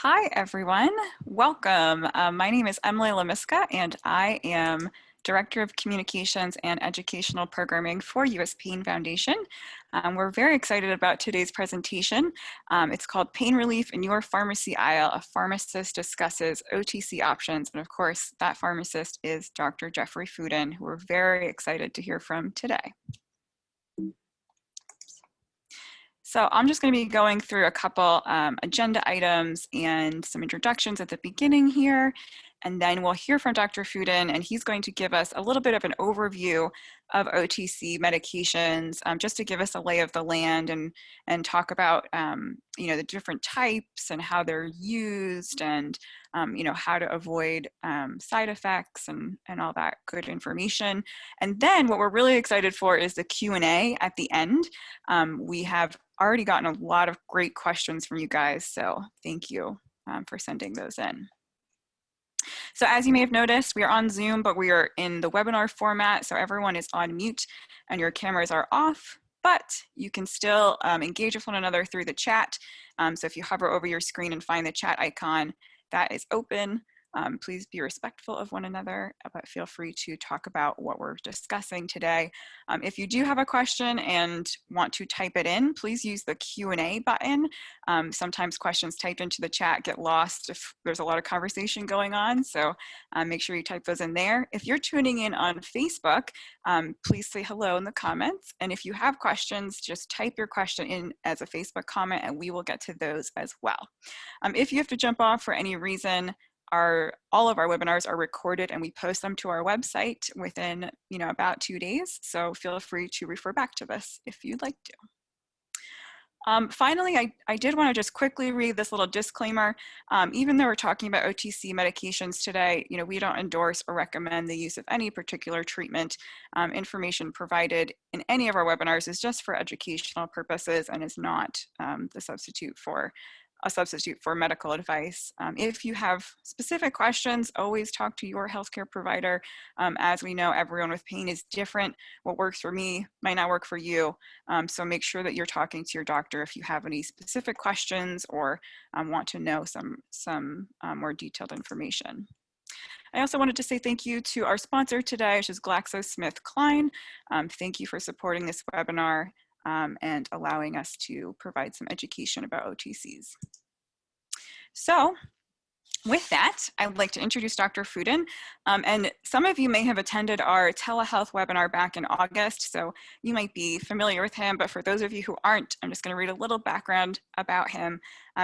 Hi, everyone. Welcome. My name is Emily Lemiska, and I am Director of Communications and Educational Programming for US Pain Foundation. We're very excited about today's presentation. It's called Pain Relief in Your Pharmacy Aisle. A pharmacist discusses OTC options. And of course, that pharmacist is Dr. Jeffrey Fudin, who we're very excited to hear from today. So I'm just going to be going through a couple agenda items and some introductions at the beginning here, and then we'll hear from Dr. Fudin, and he's going to give us a little bit of an overview of OTC medications, just to give us a lay of the land and talk about the different types and how they're used, and how to avoid side effects and all that good information. And then what we're really excited for is the Q&A at the end. We have already gotten a lot of great questions from you guys, so thank you for sending those in. So as you may have noticed, we are on Zoom, but we are in the webinar format, so everyone is on mute and your cameras are off, but you can still engage with one another through the chat. So if you hover over your screen and find the chat icon, that is open. Please be respectful of one another, but feel free to talk about what we're discussing today. If you do have a question and want to type it in, please use the Q&A button. Sometimes questions typed into the chat get lost if there's a lot of conversation going on, so make sure you type those in there. If you're tuning in on Facebook, please say hello in the comments, and if you have questions, just type your question in as a Facebook comment and we will get to those as well. If you have to jump off for any reason, all of our webinars are recorded and we post them to our website within about 2 days. So feel free to refer back to this if you'd like to. Finally, I did want to just quickly read this little disclaimer. Even though we're talking about OTC medications today, we don't endorse or recommend the use of any particular treatment. Information provided in any of our webinars is just for educational purposes and is not a substitute for medical advice. If you have specific questions, always talk to your healthcare provider. As we know, everyone with pain is different. What works for me might not work for you. So make sure that you're talking to your doctor if you have any specific questions or want to know some more detailed information. I also wanted to say thank you to our sponsor today, which is GlaxoSmithKline. Thank you for supporting this webinar and allowing us to provide some education about OTCs. So with that, I would like to introduce Dr. Fudin. And some of you may have attended our telehealth webinar back in August, so you might be familiar with him, but for those of you who aren't, I'm just going to read a little background about him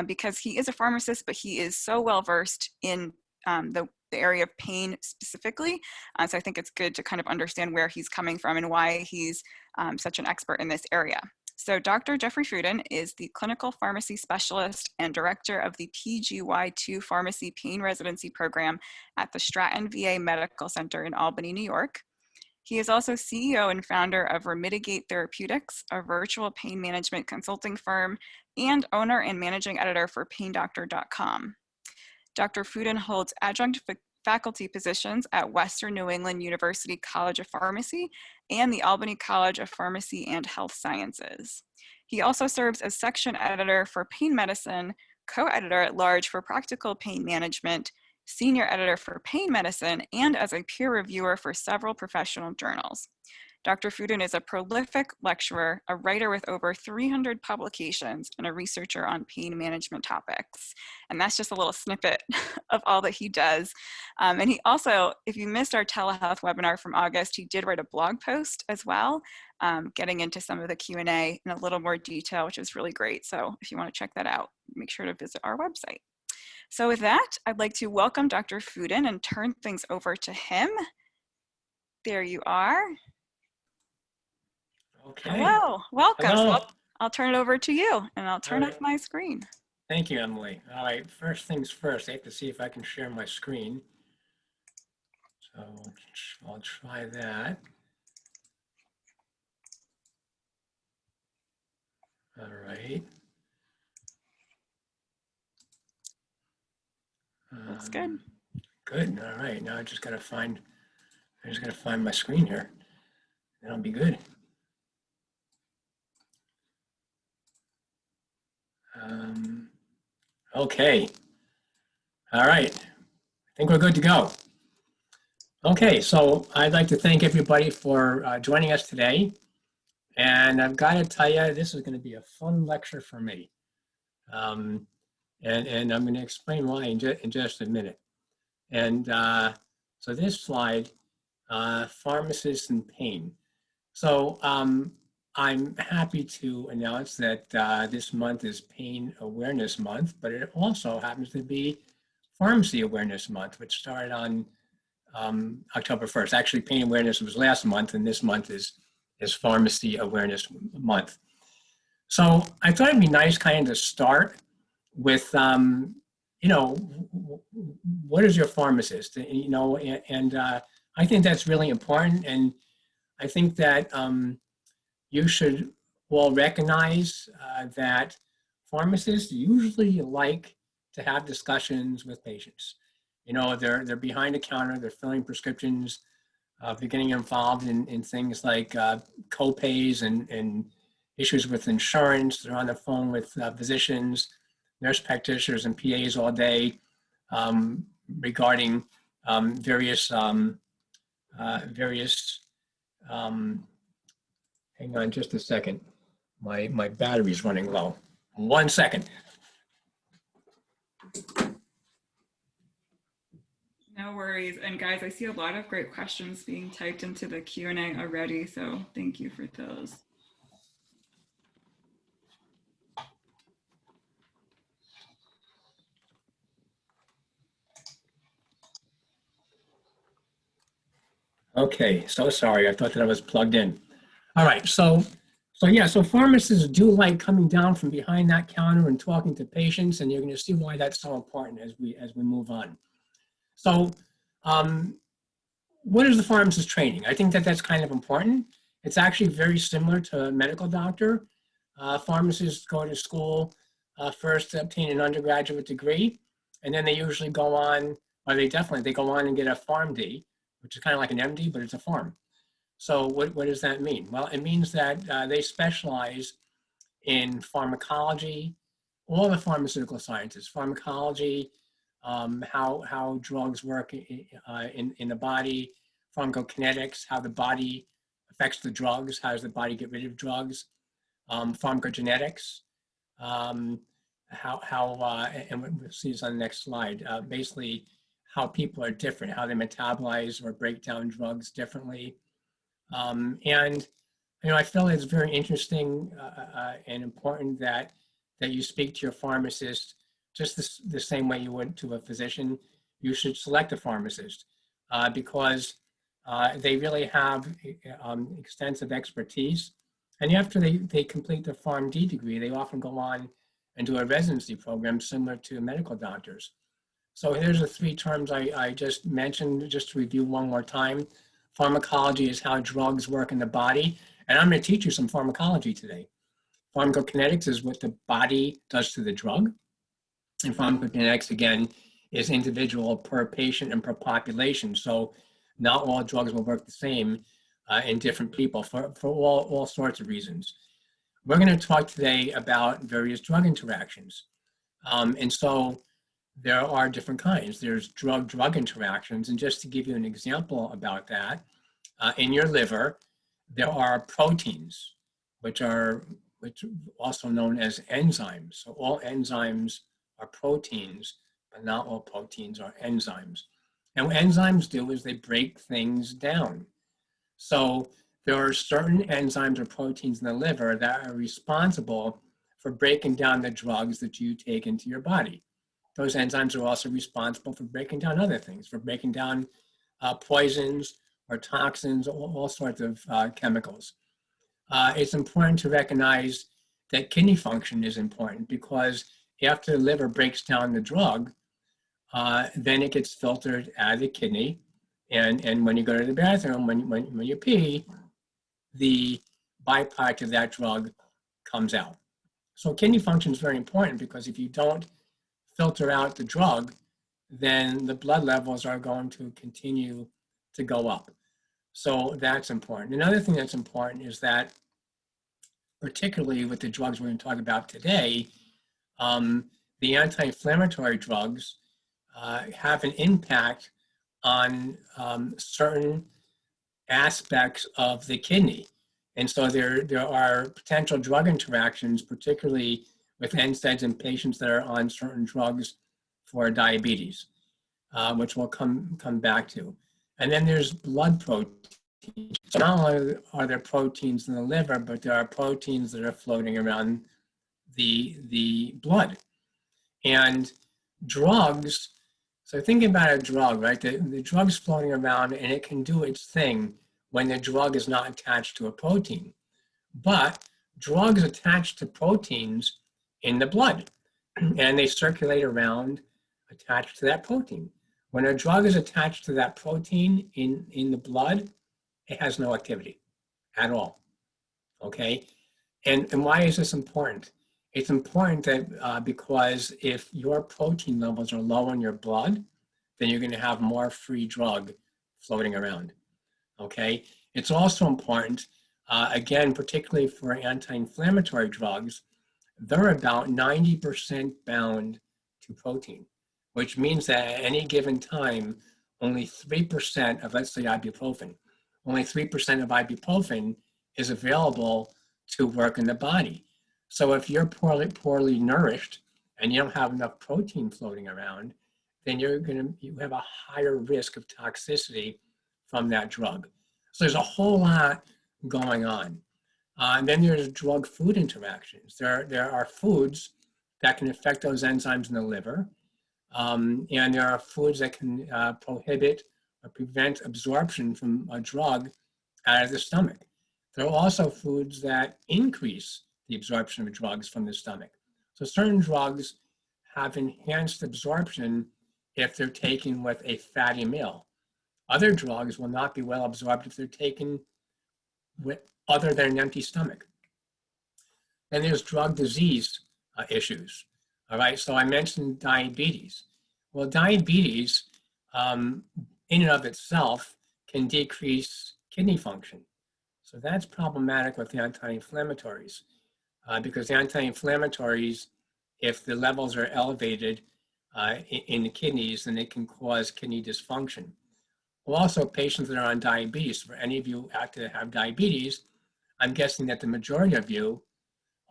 because he is a pharmacist, but he is so well versed in the area of pain specifically. So I think it's good to kind of understand where he's coming from and why he's such an expert in this area. So Dr. Jeffrey Fudin is the clinical pharmacy specialist and director of the PGY2 Pharmacy Pain Residency Program at the Stratton VA Medical Center in Albany, New York. He is also CEO and founder of Remitigate Therapeutics, a virtual pain management consulting firm, and owner and managing editor for PainDoctor.com. Dr. Fudin holds adjunct faculty positions at Western New England University College of Pharmacy and the Albany College of Pharmacy and Health Sciences. He also serves as section editor for Pain Medicine, co-editor at large for Practical Pain Management, senior editor for Pain Medicine, and as a peer reviewer for several professional journals. Dr. Fudin is a prolific lecturer, a writer with over 300 publications, and a researcher on pain management topics. And that's just a little snippet of all that he does. And he also, if you missed our telehealth webinar from August, he did write a blog post as well, getting into some of the Q&A in a little more detail, which is really great. So if you want to check that out, make sure to visit our website. So with that, I'd like to welcome Dr. Fudin and turn things over to him. There you are. Okay. Hello, welcome. Hello. So I'll turn it over to you and I'll turn off my screen. Thank you, Emily. All right, first things first, I have to see if I can share my screen. So I'll try that. All right. Looks good. Good. All right. Now I just gotta find my screen here. That'll be good. Okay. All right, I think we're good to go. Okay, so I'd like to thank everybody for joining us today. And I've got to tell you, this is going to be a fun lecture for me. And I'm going to explain why in just a minute. And so this slide, pharmacists and pain. So I'm happy to announce that this month is Pain Awareness Month, but it also happens to be Pharmacy Awareness Month, which started on October 1st. Actually, Pain Awareness was last month, and this month is Pharmacy Awareness Month. So I thought it'd be nice kind of to start with, you know, what is your pharmacist? You know, and I think that's really important. And I think that you should all recognize that pharmacists usually like to have discussions with patients. You know, they're behind the counter, they're filling prescriptions, they're getting involved in things like co-pays and issues with insurance. They're on the phone with physicians, nurse practitioners, and PAs all day regarding various hang on just a second. My battery's running low. 1 second. No worries. And guys, I see a lot of great questions being typed into the Q&A already, so thank you for those. Okay, so sorry. I thought that I was plugged in. All right, so yeah, so pharmacists do like coming down from behind that counter and talking to patients, and you're going to see why that's so important as we move on. So, what is the pharmacist training? I think that that's kind of important. It's actually very similar to a medical doctor. Pharmacists go to school first to obtain an undergraduate degree, and then they usually go on, or they go on and get a PharmD, which is kind of like an MD, but it's a Pharm. So what does that mean? Well, it means that they specialize in pharmacology, all the pharmaceutical sciences, pharmacology, how drugs work in the body, pharmacokinetics, how the body affects the drugs, how does the body get rid of drugs, pharmacogenetics, and we'll see this on the next slide, basically how people are different, how they metabolize or break down drugs differently. And you know, I feel it's very interesting and important that you speak to your pharmacist just the same way you would to a physician. You should select a pharmacist because they really have extensive expertise. And after they complete their PharmD degree, they often go on and do a residency program similar to medical doctors. So here's the three terms I just mentioned, just to review one more time. Pharmacology is how drugs work in the body. And I'm going to teach you some pharmacology today. Pharmacokinetics is what the body does to the drug. And pharmacokinetics, again, is individual per patient and per population. So not all drugs will work the same in different people for all sorts of reasons. We're going to talk today about various drug interactions. And so there are different kinds. There's drug-drug interactions. And just to give you an example about that, in your liver, there are proteins, which are also known as enzymes. So all enzymes are proteins, but not all proteins are enzymes. And what enzymes do is they break things down. So there are certain enzymes or proteins in the liver that are responsible for breaking down the drugs that you take into your body. Those enzymes are also responsible for breaking down other things, for breaking down poisons or toxins, all sorts of chemicals. It's important to recognize that kidney function is important because after the liver breaks down the drug, then it gets filtered out of the kidney. And when you go to the bathroom, when you pee, the byproduct of that drug comes out. So kidney function is very important because if you don't filter out the drug, then the blood levels are going to continue to go up. So that's important. Another thing that's important is that, particularly with the drugs we're going to talk about today, the anti-inflammatory drugs have an impact on certain aspects of the kidney. And so there are potential drug interactions, particularly with NSAIDs in patients that are on certain drugs for diabetes, which we'll come back to. And then there's blood proteins. So not only are there proteins in the liver, but there are proteins that are floating around the blood. And drugs, so think about a drug, right? The drug's floating around and it can do its thing when the drug is not attached to a protein. But drugs attach to proteins in the blood and they circulate around attached to that protein. When a drug is attached to that protein in the blood, it has no activity at all, okay? And why is this important? It's important that because if your protein levels are low in your blood, then you're going to have more free drug floating around, okay? It's also important, again, particularly for anti-inflammatory drugs, they're about 90% bound to protein, which means that at any given time, only 3% of, let's say, ibuprofen, only 3% of ibuprofen is available to work in the body. So if you're poorly nourished and you don't have enough protein floating around, then you have a higher risk of toxicity from that drug. So there's a whole lot going on. And then there's drug-food interactions. There are foods that can affect those enzymes in the liver, and there are foods that can prohibit or prevent absorption from a drug out of the stomach. There are also foods that increase the absorption of drugs from the stomach. So certain drugs have enhanced absorption if they're taken with a fatty meal. Other drugs will not be well absorbed if they're taken with other than an empty stomach. Then there's drug disease issues. All right, so I mentioned diabetes. Well, diabetes in and of itself can decrease kidney function. So that's problematic with the anti-inflammatories because the anti-inflammatories, if the levels are elevated in the kidneys, then it can cause kidney dysfunction. Well, also patients that are on diabetes, for any of you out to have diabetes, I'm guessing that the majority of you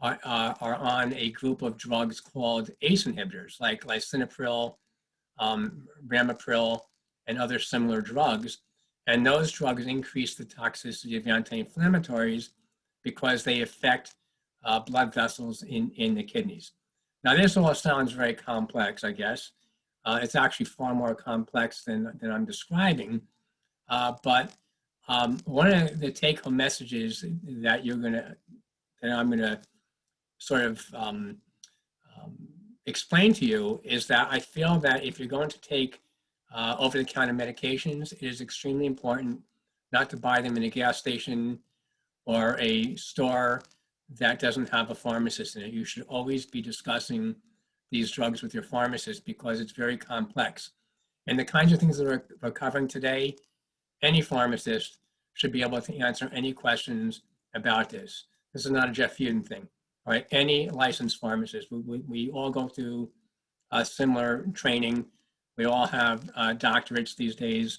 are on a group of drugs called ACE inhibitors, like lisinopril, ramipril, and other similar drugs. And those drugs increase the toxicity of anti-inflammatories because they affect blood vessels in the kidneys. Now, this all sounds very complex, I guess. It's actually far more complex than I'm describing. But one of the take-home messages that I'm gonna sort of explain to you is that I feel that if you're going to take over-the-counter medications, it is extremely important not to buy them in a gas station or a store that doesn't have a pharmacist in it. You should always be discussing these drugs with your pharmacist because it's very complex. And the kinds of things that we're covering today, any pharmacist should be able to answer any questions about this. This is not a Jeff Fudin thing, all right? Any licensed pharmacist, we all go through similar training. We all have doctorates these days.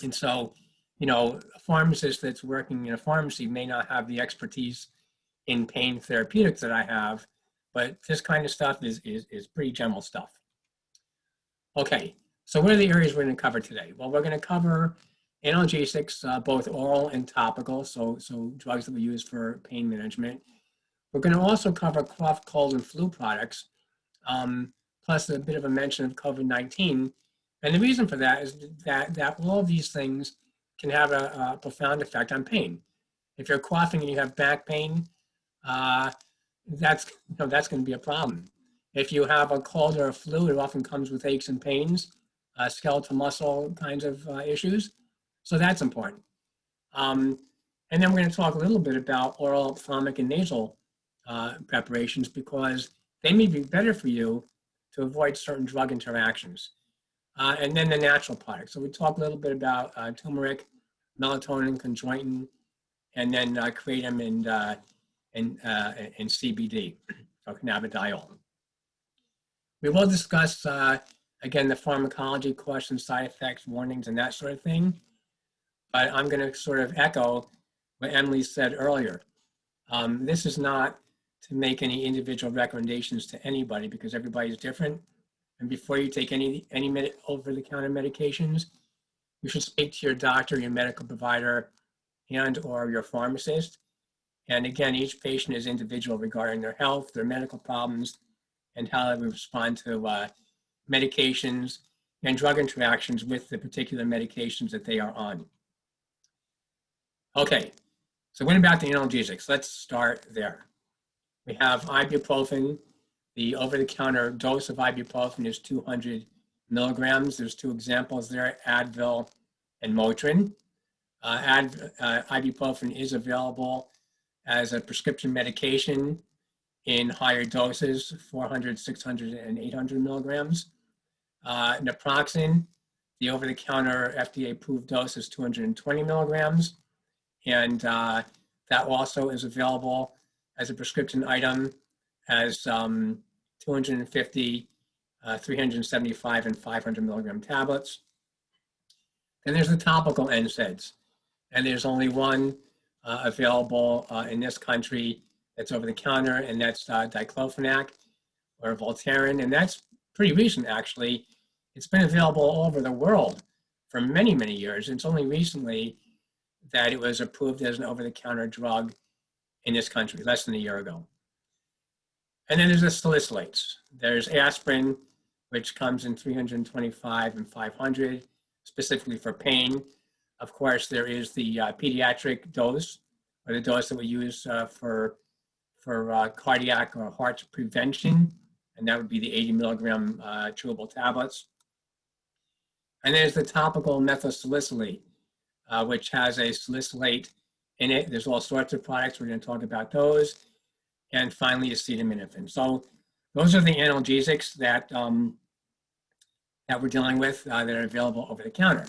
And so, you know, a pharmacist that's working in a pharmacy may not have the expertise in pain therapeutics that I have, but this kind of stuff is pretty general stuff. Okay, so what are the areas we're going to cover today? Well, we're going to cover analgesics, both oral and topical, so drugs that we use for pain management. We're going to also cover cough, cold, and flu products, plus a bit of a mention of COVID-19. And the reason for that is that all of these things can have a profound effect on pain. If you're coughing and you have back pain, that's going to be a problem. If you have a cold or a flu, it often comes with aches and pains, skeletal muscle kinds of issues. So that's important. And then we're going to talk a little bit about oral, ophthalmic, and nasal preparations because they may be better for you to avoid certain drug interactions. And then the natural products. So we talk a little bit about turmeric, melatonin, chondroitin, and then kratom and CBD, or cannabidiol. We will discuss Again, the pharmacology, caution, side effects, warnings, and that sort of thing. But I'm going to sort of echo what Emily said earlier. This is not to make any individual recommendations to anybody because everybody's different. And before you take any over-the-counter medications, you should speak to your doctor, your medical provider, and or your pharmacist. And again, each patient is individual regarding their health, their medical problems, and how they respond to medications and drug interactions with the particular medications that they are on. Okay, so what about the analgesics? Let's start there. We have ibuprofen. The over-the-counter dose of ibuprofen is 200 milligrams. There's two examples there, Advil and Motrin. Ibuprofen is available as a prescription medication in higher doses, 400, 600, and 800 milligrams. Naproxen, the over-the-counter FDA-approved dose is 220 milligrams. And that also is available as a prescription item as 250, 375, and 500 milligram tablets. Then there's the topical NSAIDs. And there's only one available in this country that's over the counter, and that's diclofenac or Voltaren. And that's pretty recent, actually. It's been available all over the world for many, many years. It's only recently that it was approved as an over-the-counter drug in this country, less than a year ago. And then there's the salicylates. There's aspirin, which comes in 325 and 500, specifically for pain. Of course, there is the pediatric dose, or the dose that we use for cardiac or heart prevention, and that would be the 80 milligram chewable tablets. And there's the topical methylsalicylate, which has a salicylate in it. There's all sorts of products. We're going to talk about those. And finally, acetaminophen. So those are the analgesics that, that we're dealing with that are available over the counter.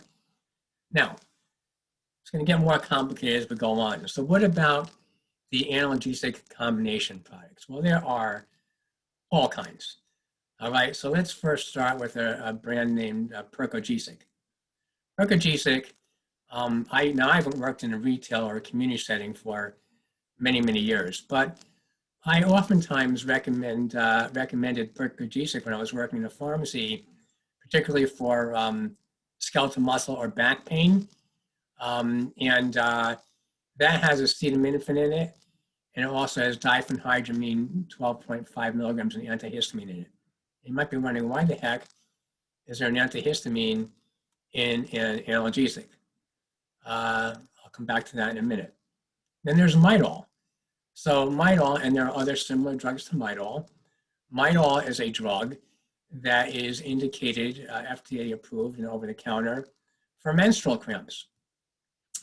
Now, it's going to get more complicated as we go on. So what about the analgesic combination products? Well, there are all kinds. All right, so let's first start with a brand named Percogesic. Percogesic, I haven't worked in a retail or a community setting for many, many years, but I oftentimes recommended Percogesic when I was working in a pharmacy, particularly for skeletal muscle or back pain. That has acetaminophen in it, and it also has diphenhydramine, 12.5 milligrams of antihistamine in it. You might be wondering, why the heck is there an antihistamine in an analgesic? I'll come back to that in a minute. Then there's Midol. So Midol, and there are other similar drugs to Midol. Midol is a drug that is indicated, FDA approved and over the counter for menstrual cramps.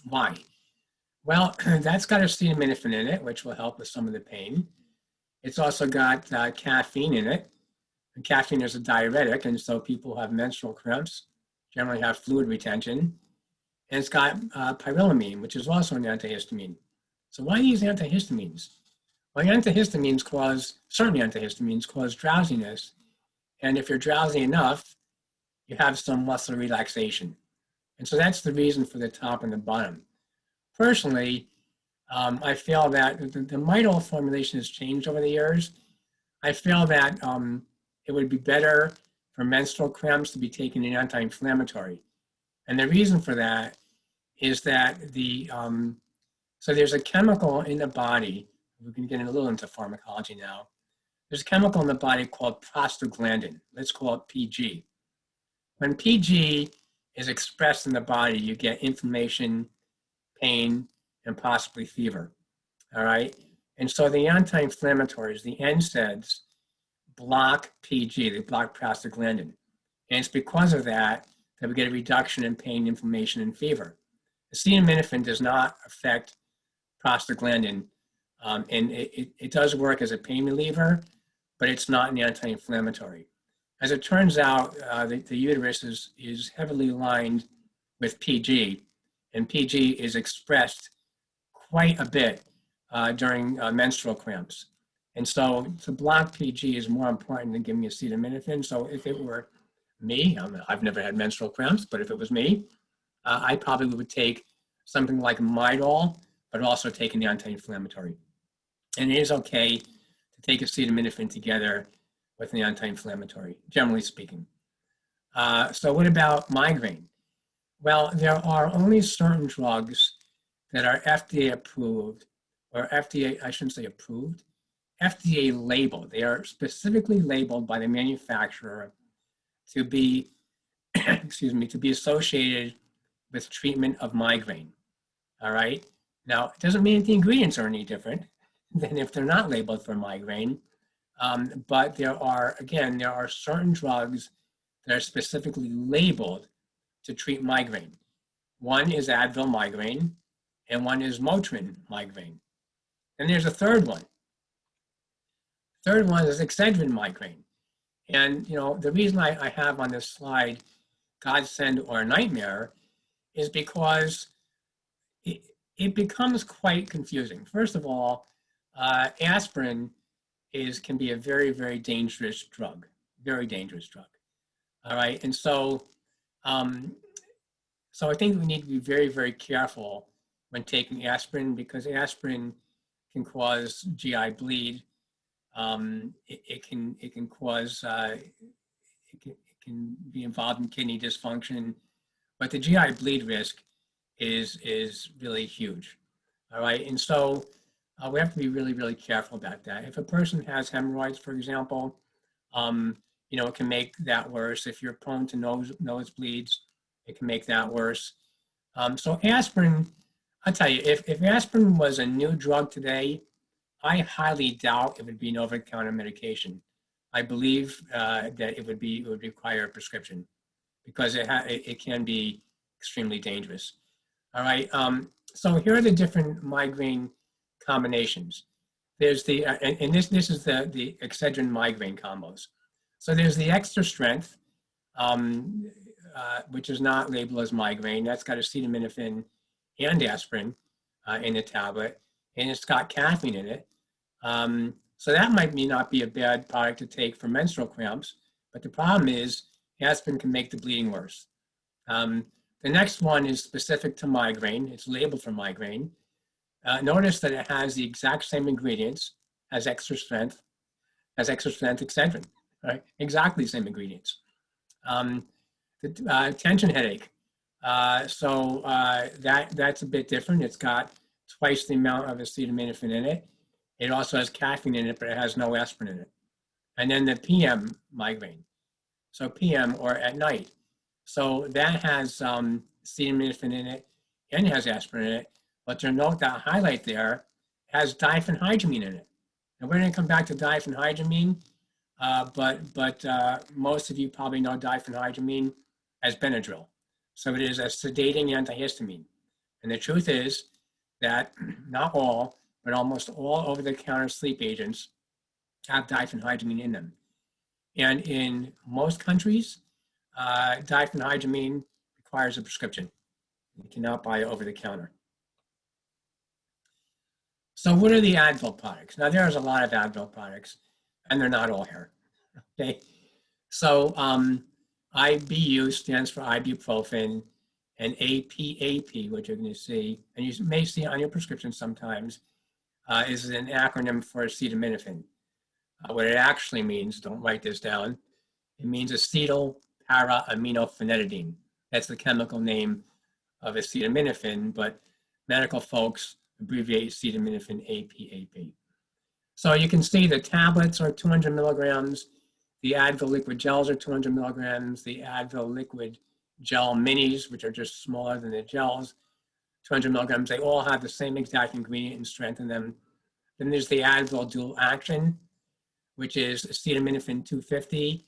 Why? Well, that's got acetaminophen in it, which will help with some of the pain. It's also got caffeine in it. And caffeine is a diuretic, and so people who have menstrual cramps generally have fluid retention. And it's got pyrilamine, which is also an antihistamine. So why these antihistamines? Well, certain antihistamines cause drowsiness. And if you're drowsy enough, you have some muscle relaxation. And so that's the reason for the top and the bottom. Personally, I feel that the Midol formulation has changed over the years. I feel that it would be better for menstrual cramps to be taken in anti-inflammatory. And the reason for that is that so there's a chemical in the body, we're going to get a little into pharmacology now. There's a chemical in the body called prostaglandin. Let's call it PG. When PG is expressed in the body, you get inflammation, pain, and possibly fever. All right? And so the anti-inflammatories, the NSAIDs, block PG, they block prostaglandin. And it's because of that that we get a reduction in pain, inflammation, and fever. Acetaminophen does not affect prostaglandin, and it does work as a pain reliever, but it's not an anti-inflammatory. As it turns out, the uterus is heavily lined with PG, and PG is expressed quite a bit during menstrual cramps. And so to block PG is more important than giving acetaminophen. So if it were me, I've never had menstrual cramps, but if it was me, I probably would take something like Midol, but also take an anti-inflammatory. And it is okay to take acetaminophen together with an anti-inflammatory, generally speaking. So what about migraine? Well, there are only certain drugs that are FDA approved, or FDA, I shouldn't say approved, FDA labeled. They are specifically labeled by the manufacturer to be, excuse me, to be associated with treatment of migraine. All right. Now, it doesn't mean that the ingredients are any different than if they're not labeled for migraine. But there are, again, there are certain drugs that are specifically labeled to treat migraine. One is Advil migraine, and one is Motrin migraine. And there's a third one. Third one is Excedrin migraine. And the reason I have on this slide Godsend or Nightmare is because it becomes quite confusing. First of all, aspirin can be a very, very dangerous drug, very dangerous drug. All right, and so so I think we need to be very, very careful when taking aspirin, because aspirin can cause GI bleed. It can cause it can be involved in kidney dysfunction, but the GI bleed risk is really huge. All right, and so we have to be really, really careful about that. If a person has hemorrhoids, for example, it can make that worse. If you're prone to nosebleeds, it can make that worse. So aspirin, I'll tell you, if aspirin was a new drug today, I highly doubt it would be an over-the-counter medication. I believe that it would require a prescription, because it can be extremely dangerous. All right. So here are the different migraine combinations. There's the and this is the Excedrin migraine combos. So there's the extra strength, which is not labeled as migraine. That's got acetaminophen and aspirin in the tablet, and it's got caffeine in it. So that might not be a bad product to take for menstrual cramps, but the problem is aspirin can make the bleeding worse. The next one is specific to migraine. It's labeled for migraine. Notice that it has the exact same ingredients as extra strength Excedrin, right? Exactly the same ingredients. The tension headache. That's a bit different. It's got twice the amount of acetaminophen in it. It also has caffeine in it, but it has no aspirin in it. And then the PM migraine. So PM, or at night. So that has acetaminophen in it and has aspirin in it. But to note, that highlight there has diphenhydramine in it. And we're going to come back to diphenhydramine, but most of you probably know diphenhydramine as Benadryl. So it is a sedating antihistamine. And the truth is that not all, but almost all over-the-counter sleep agents have diphenhydramine in them. And in most countries, diphenhydramine requires a prescription. You cannot buy it over the counter. So what are the Advil products? Now, there's a lot of Advil products, and they're not all here. Okay. So IBU stands for ibuprofen, and APAP, which you're going to see, and you may see on your prescription sometimes, is an acronym for acetaminophen. What it actually means, don't write this down, it means acetyl para-aminophenetidine. That's the chemical name of acetaminophen, but medical folks abbreviate acetaminophen APAP. So you can see the tablets are 200 milligrams, the Advil liquid gels are 200 milligrams, the Advil liquid gel minis, which are just smaller than the gels, 200 milligrams. They all have the same exact ingredient and strength in them. Then there's the Advil dual action, which is acetaminophen 250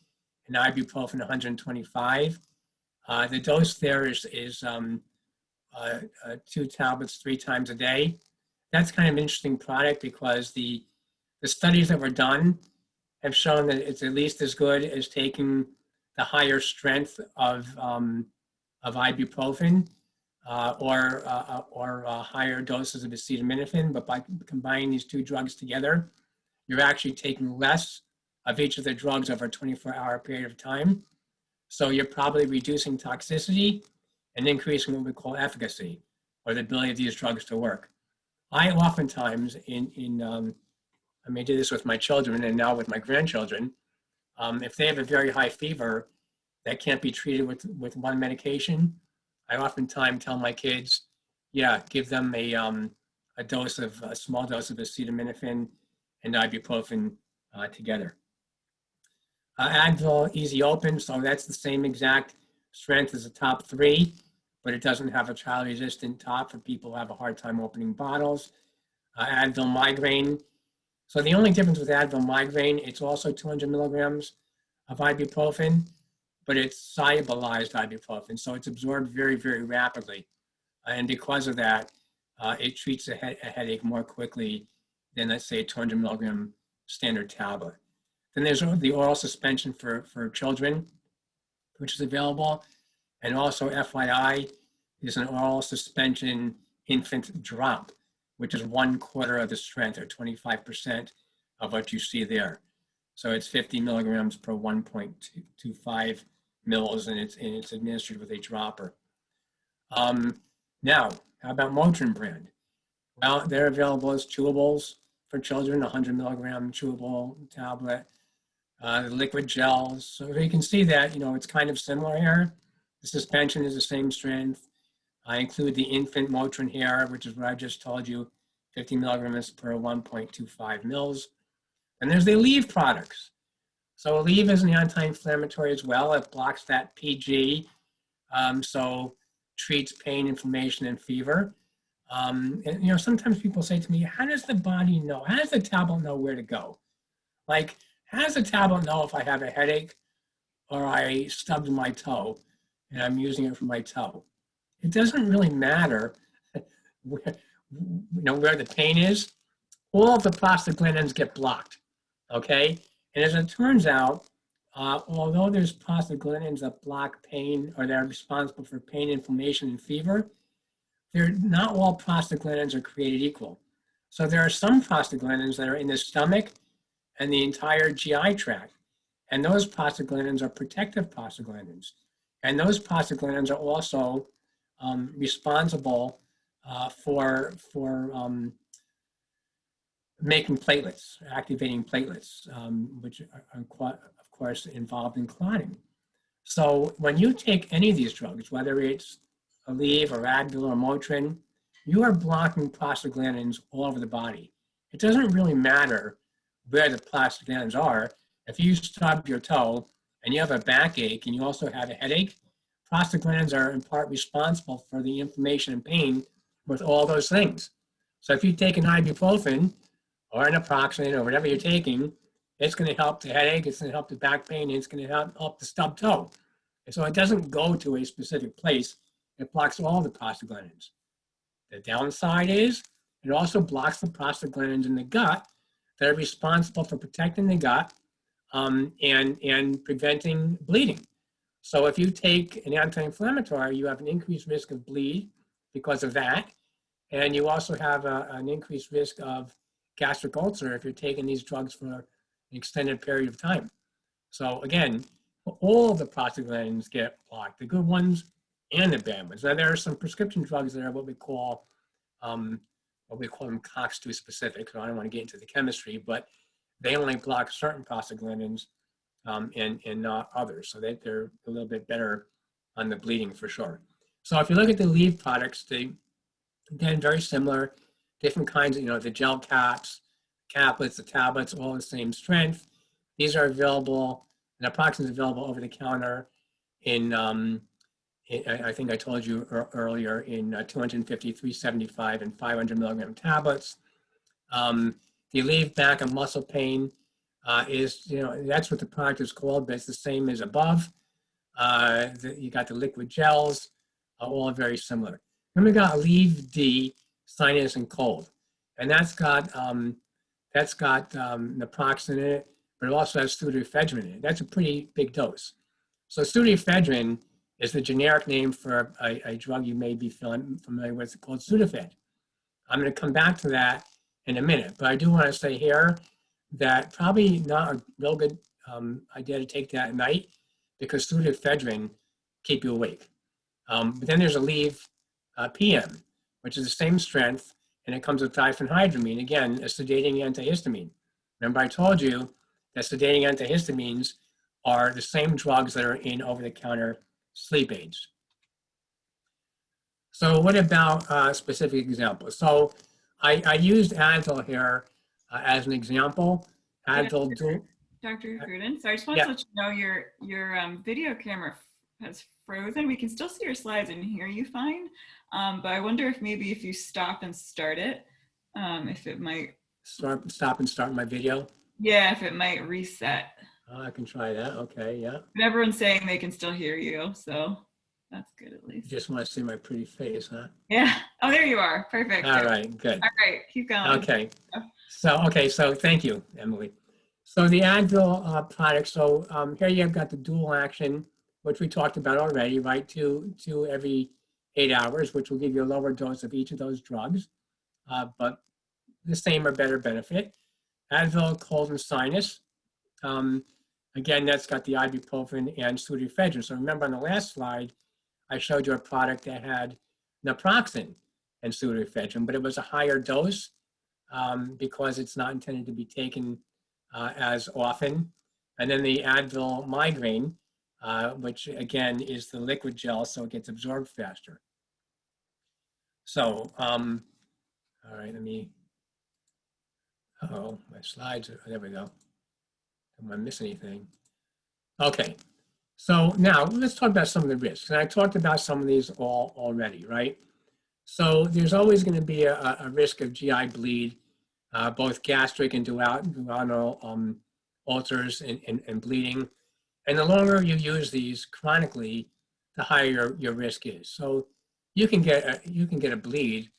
and ibuprofen 125. The dose there is 2 tablets 3 times a day. That's kind of an interesting product, because the studies that were done have shown that it's at least as good as taking the higher strength of ibuprofen or higher doses of acetaminophen. But by combining these 2 drugs together, you're actually taking less of each of the drugs over a 24-hour period of time. So you're probably reducing toxicity and increasing what we call efficacy, or the ability of these drugs to work. I oftentimes, I may do this with my children and now with my grandchildren, if they have a very high fever that can't be treated with one medication, I oftentimes tell my kids, yeah, give them a small dose of acetaminophen and ibuprofen together. Advil Easy Open, so that's the same exact strength as the top three, but it doesn't have a child-resistant top for people who have a hard time opening bottles. Advil Migraine. So the only difference with Advil Migraine, it's also 200 milligrams of ibuprofen, but it's solubilized ibuprofen, so it's absorbed very, very rapidly. And because of that, it treats a headache more quickly than, let's say, a 200 milligram standard tablet. Then there's the oral suspension for children, which is available. And also, FYI, there's an oral suspension infant drop, which is 1/4 of the strength, or 25% of what you see there. So it's 50 milligrams per 1.25 mils, and it's administered with a dropper. Now, how about Motrin brand? Well, they're available as chewables for children, 100 milligram chewable tablet. The liquid gels. So you can see that, it's kind of similar here. The suspension is the same strength. I include the infant Motrin here, which is what I just told you, 50 milligrams per 1.25 mils. And there's the Aleve products. So Aleve is an anti-inflammatory as well. It blocks that PG, so treats pain, inflammation, and fever. And sometimes people say to me, how does the body know? How does the tablet know where to go? Like, how does the tablet know if I have a headache or I stubbed my toe and I'm using it for my toe? It doesn't really matter where the pain is. All of the prostaglandins get blocked, okay? And as it turns out, although there's prostaglandins that block pain, or they're responsible for pain, inflammation, and fever, they're not all prostaglandins are created equal. So there are some prostaglandins that are in the stomach and the entire GI tract. And those prostaglandins are protective prostaglandins. And those prostaglandins are also responsible for making platelets, activating platelets, which are, of course, involved in clotting. So when you take any of these drugs, whether it's Aleve or Advil or Motrin, you are blocking prostaglandins all over the body. It doesn't really matter where the prostaglandins are. If you stub your toe and you have a backache and you also have a headache, prostaglandins are in part responsible for the inflammation and pain with all those things. So if you take an ibuprofen or an naproxen or whatever you're taking, it's going to help the headache, it's going to help the back pain, and it's going to help the stub toe. And so it doesn't go to a specific place. It blocks all the prostaglandins. The downside is it also blocks the prostaglandins in the gut that are responsible for protecting the gut and preventing bleeding. So if you take an anti-inflammatory, you have an increased risk of bleed because of that. And you also have an increased risk of gastric ulcer if you're taking these drugs for an extended period of time. So again, all the prostaglandins get blocked, the good ones and the bad ones. Now there are some prescription drugs that are what we call them COX-2 specific, so I don't want to get into the chemistry, but they only block certain prostaglandins and not others. So they're a little bit better on the bleeding for sure. So if you look at the Aleve products, again, very similar, different kinds of, the gel caps, caplets, the tablets, all the same strength. These are available, and approximately available over the counter in, I think I told you earlier, in 250, 375, and 500 milligram tablets. The Aleve back and muscle pain is, that's what the product is called, but it's the same as above. You got the liquid gels, all very similar. Then we got Aleve D, sinus and cold, and that's got naproxen in it, but it also has pseudoephedrine in it. That's a pretty big dose. So pseudoephedrine is the generic name for a drug you may be familiar with called Sudafed. I'm going to come back to that in a minute, but I do want to say here that probably not a real good idea to take that at night, because pseudoephedrine keep you awake. But then there's Aleve PM, which is the same strength, and it comes with diphenhydramine, again, a sedating antihistamine. Remember I told you that sedating antihistamines are the same drugs that are in over-the-counter sleep aids. So what about specific examples? So I used Advil here as an example. Advil Dr. Fudin, so I just want yeah. to let you know your video camera has frozen. We can still see your slides and hear you fine, but I wonder if maybe if you stop and start it, if it might stop and start my video. Yeah, if it might reset. I can try that. Okay, yeah. But everyone's saying they can still hear you, so that's good at least. You just want to see my pretty face, huh? Yeah. Oh, there you are. Perfect. All right, good. All right, keep going. Okay. So thank you, Emily. So the Advil product, so here you've got the dual action, which we talked about already, right? Two every 8 hours, which will give you a lower dose of each of those drugs, but the same or better benefit. Advil, cold and sinus. Again, that's got the ibuprofen and pseudoephedrine. So remember on the last slide, I showed you a product that had naproxen and pseudoephedrine, but it was a higher dose because it's not intended to be taken as often. And then the Advil Migraine, which again is the liquid gel, so it gets absorbed faster. So, all right, let me, oh, my slides, there we go. Am I missing anything? Okay, so now let's talk about some of the risks. And I talked about some of these already, right? So there's always going to be a risk of GI bleed, both gastric and duodenal ulcers and bleeding. And the longer you use these chronically, the higher your risk is. So you can get a bleed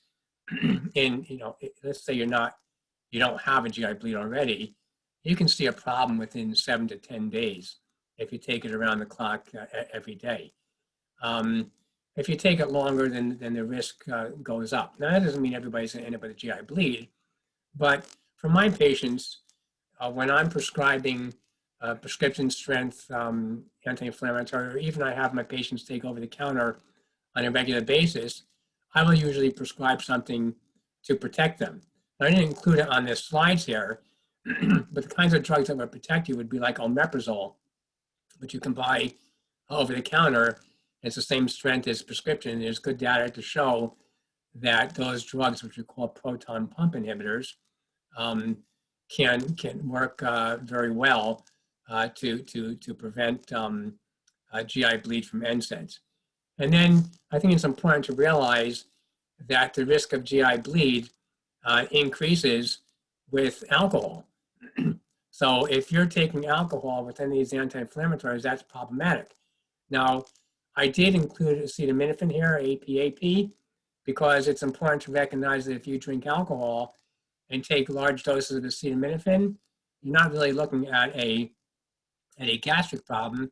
in, let's say you don't have a GI bleed already, you can see a problem within 7 to 10 days if you take it around the clock every day. If you take it longer, then the risk goes up. Now, that doesn't mean everybody's going to end up with a GI bleed, but for my patients, when I'm prescribing prescription strength anti-inflammatory, or even I have my patients take over the counter on a regular basis, I will usually prescribe something to protect them. Now, I didn't include it on the slides here, but the kinds of drugs that would protect you would be like omeprazole, which you can buy over the counter. It's the same strength as prescription. There's good data to show that those drugs, which we call proton pump inhibitors, can work very well to prevent GI bleed from NSAIDs. And then I think it's important to realize that the risk of GI bleed increases with alcohol. So if you're taking alcohol with any of these anti-inflammatories, that's problematic. Now, I did include acetaminophen here, APAP, because it's important to recognize that if you drink alcohol and take large doses of acetaminophen, you're not really looking at a gastric problem.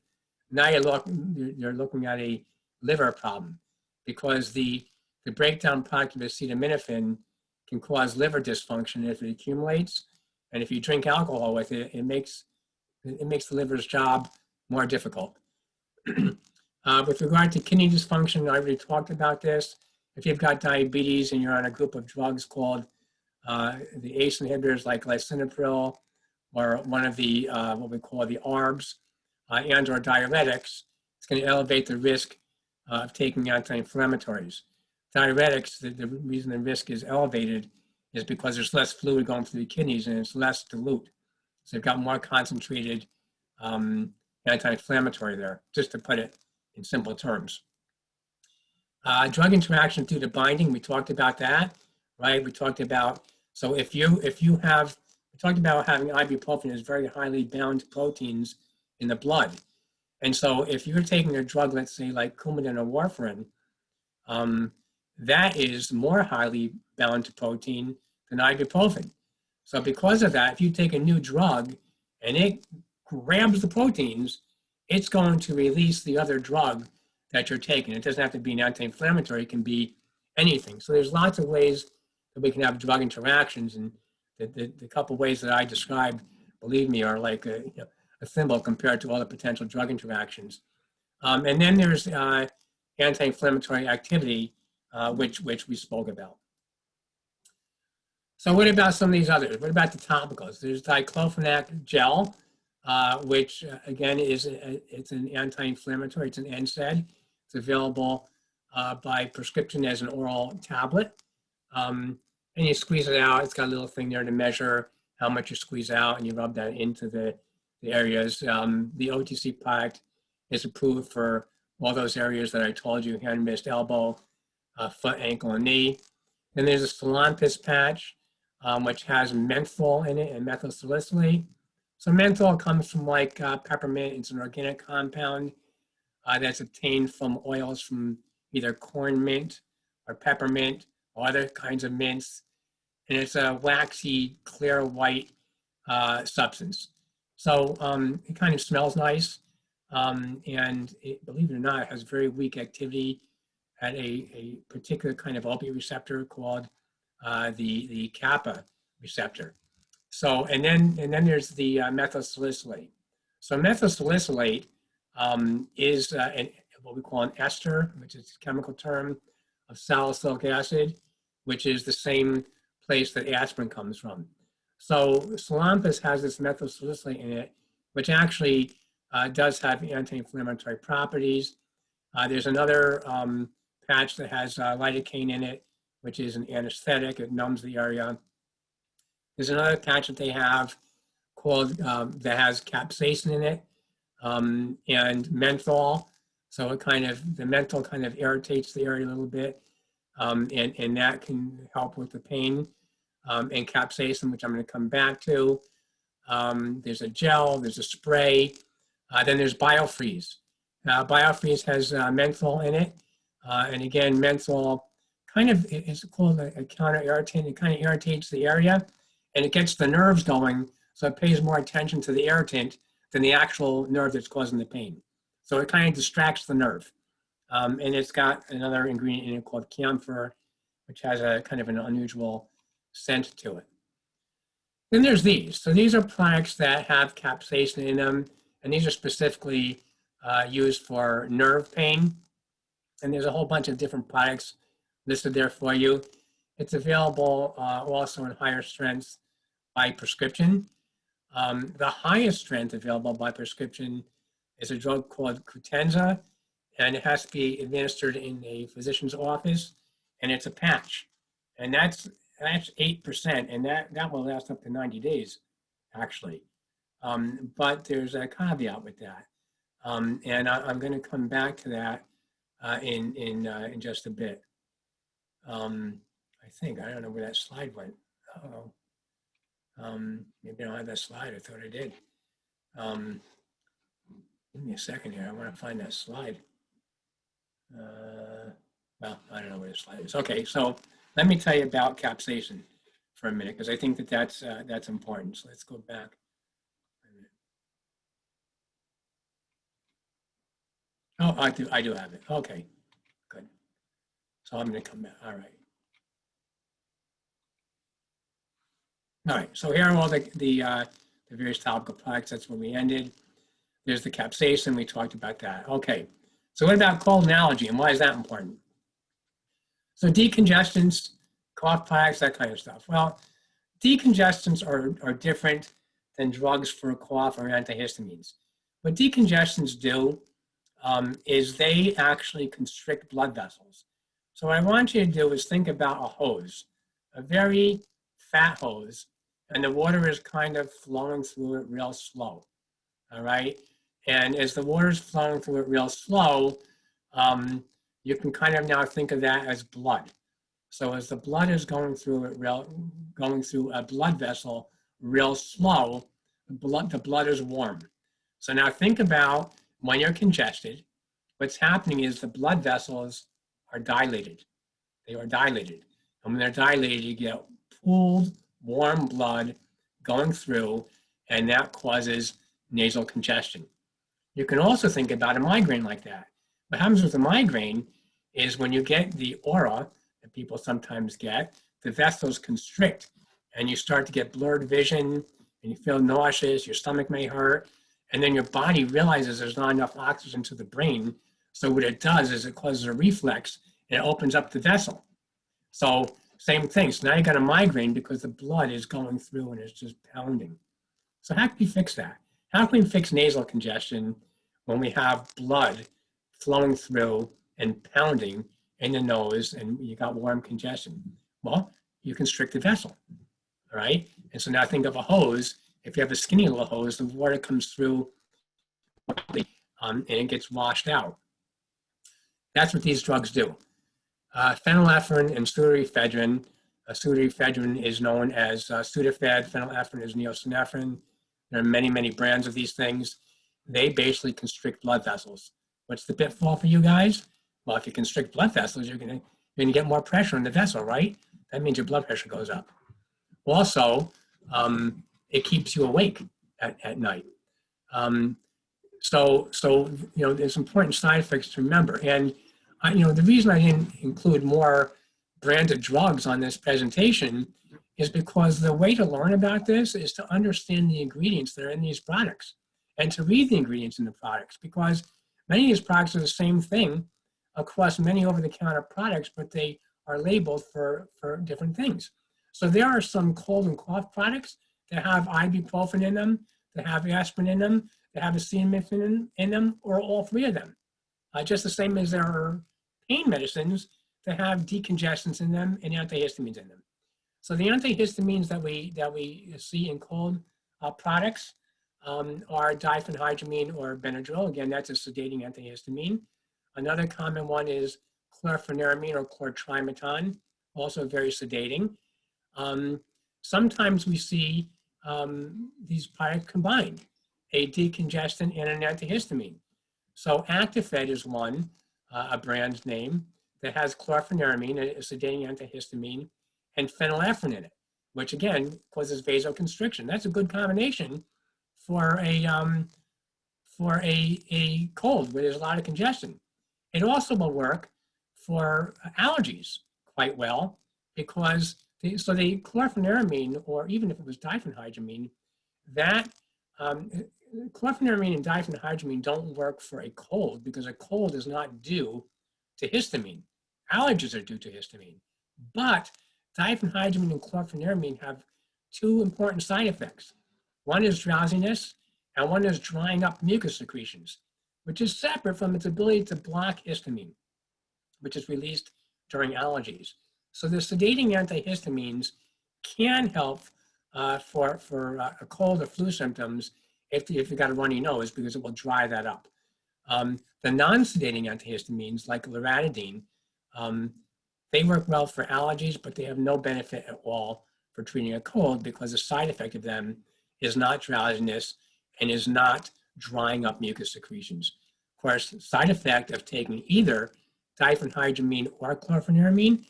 Now you're looking at a liver problem, because the breakdown product of acetaminophen can cause liver dysfunction if it accumulates. And if you drink alcohol with it, it makes the liver's job more difficult. With regard to kidney dysfunction, I already talked about this. If you've got diabetes and you're on a group of drugs called the ACE inhibitors like lisinopril, or one of the what we call the ARBs, and or diuretics, it's going to elevate the risk of taking anti-inflammatories. Diuretics, the reason the risk is elevated is because there's less fluid going through the kidneys and it's less dilute. So you've got more concentrated anti-inflammatory there, just to put it in simple terms. Drug interaction due to binding, we talked about that, right? We talked about, so we talked about having ibuprofen is very highly bound to proteins in the blood. And so if you're taking a drug, let's say like Coumadin or warfarin, that is more highly bound to protein than ibuprofen. So because of that, if you take a new drug and it grabs the proteins, it's going to release the other drug that you're taking. It doesn't have to be an anti-inflammatory, it can be anything. So there's lots of ways that we can have drug interactions, and the couple ways that I described, believe me, are like a a thimble compared to all the potential drug interactions. And then there's anti-inflammatory activity, which we spoke about. So what about some of these others? What about the topicals? There's diclofenac gel, which again it's an anti-inflammatory. It's an NSAID. It's available by prescription as an oral tablet. And you squeeze it out. It's got a little thing there to measure how much you squeeze out, and you rub that into the areas. The OTC product is approved for all those areas that I told you: hand, wrist, elbow, foot, ankle, and knee. Then there's a Salampis patch, which has menthol in it and methyl salicylate. So menthol comes from like peppermint. It's an organic compound that's obtained from oils from either corn mint or peppermint or other kinds of mints. And it's a waxy, clear white substance. So it kind of smells nice. And it, believe it or not, it has very weak activity at a particular kind of opiate receptor called the kappa receptor. So, and then there's the methyl salicylate. So methyl salicylate is what we call an ester, which is a chemical term of salicylic acid, which is the same place that aspirin comes from. So Salampis has this methyl salicylate in it, which actually does have anti-inflammatory properties. There's another patch that has lidocaine in it, which is an anesthetic. It numbs the area. There's another patch that they have called that has capsaicin in it and menthol. So it kind of, the menthol kind of irritates the area a little bit, and that can help with the pain. And capsaicin, which I'm going to come back to. There's a gel, there's a spray, then there's BioFreeze. BioFreeze has menthol in it, and again, menthol kind of is called a counter irritant. It kind of irritates the area, and it gets the nerves going, so it pays more attention to the irritant than the actual nerve that's causing the pain. So it kind of distracts the nerve. And it's got another ingredient in it called camphor, which has a kind of an unusual scent to it. Then there's these. So these are products that have capsaicin in them, and these are specifically used for nerve pain. And there's a whole bunch of different products listed there for you. It's available also in higher strengths by prescription. The highest strength available by prescription is a drug called Cutenza, and it has to be administered in a physician's office, and it's a patch. And that's 8%, and that will last up to 90 days, actually. But there's a caveat with that. And I'm going to come back to that in just a bit. I think, I don't know where that slide went. Uh-oh. Maybe I don't have that slide. I thought I did. Give me a second here. I want to find that slide. Well, I don't know where the slide is. Okay, so let me tell you about capsaicin for a minute, because I think that that's important. So let's go back. Oh, I do have it. Okay, good. So I'm going to come back. All right. All right. So here are all the various topical products. That's where we ended. There's the capsaicin. We talked about that. Okay. So what about cold and allergy, and why is that important? So decongestants, cough products, that kind of stuff. Well, decongestants are different than drugs for cough or antihistamines. What decongestants do is they actually constrict blood vessels. So what I want you to do is think about a hose, a very fat hose, and the water is kind of flowing through it real slow, all right? And as the water is flowing through it real slow, you can kind of now think of that as blood. So as the blood is going through a blood vessel real slow, the blood is warm. So now think about when you're congested, what's happening is the blood vessels are dilated. They are dilated. And when they're dilated, you get pooled, warm blood going through, and that causes nasal congestion. You can also think about a migraine like that. What happens with a migraine is when you get the aura that people sometimes get, the vessels constrict, and you start to get blurred vision, and you feel nauseous, your stomach may hurt, And then your body realizes there's not enough oxygen to the brain. So what it does is it causes a reflex and it opens up the vessel. So same thing. So now you got a migraine because the blood is going through and it's just pounding. So how can we fix that? How can we fix nasal congestion when we have blood flowing through and pounding in the nose and you got warm congestion? Well, you constrict the vessel, all right? And so now think of a hose. If you have a skinny little hose, the water comes through and it gets washed out. That's what these drugs do. Phenylephrine and pseudoephedrine. Pseudoephedrine is known as Sudafed. Phenylephrine is neosynephrine. There are many, many brands of these things. They basically constrict blood vessels. What's the pitfall for you guys? Well, if you constrict blood vessels, you're gonna get more pressure in the vessel, right? That means your blood pressure goes up. Also, it keeps you awake at night. So there's important side effects to remember. And the reason I didn't include more branded drugs on this presentation is because the way to learn about this is to understand the ingredients that are in these products and to read the ingredients in the products, because many of these products are the same thing across many over-the-counter products, but they are labeled for different things. So there are some cold and cough products that have ibuprofen in them, that have aspirin in them, that have acetaminophen in them, or all three of them. Just the same as there are pain medicines that have decongestants in them and antihistamines in them. So the antihistamines that we see in cold products are diphenhydramine or Benadryl. Again, that's a sedating antihistamine. Another common one is chlorpheniramine or chlortrimeton, also very sedating. Sometimes we see these products combined, a decongestant and an antihistamine. So Actifed is one, a brand name, that has chlorpheniramine, a sedating antihistamine, and phenylephrine in it, which again causes vasoconstriction. That's a good combination for a cold where there's a lot of congestion. It also will work for allergies quite well because the chlorpheniramine, or even if it was diphenhydramine, that chlorpheniramine and diphenhydramine don't work for a cold because a cold is not due to histamine. Allergies are due to histamine. But diphenhydramine and chlorpheniramine have two important side effects. One is drowsiness, and one is drying up mucus secretions, which is separate from its ability to block histamine, which is released during allergies. So the sedating antihistamines can help for a cold or flu symptoms if you've got a runny nose, because it will dry that up. The non-sedating antihistamines, like loratadine, they work well for allergies, but they have no benefit at all for treating a cold because the side effect of them is not drowsiness and is not drying up mucus secretions. Of course, the side effect of taking either diphenhydramine or chlorpheniramine,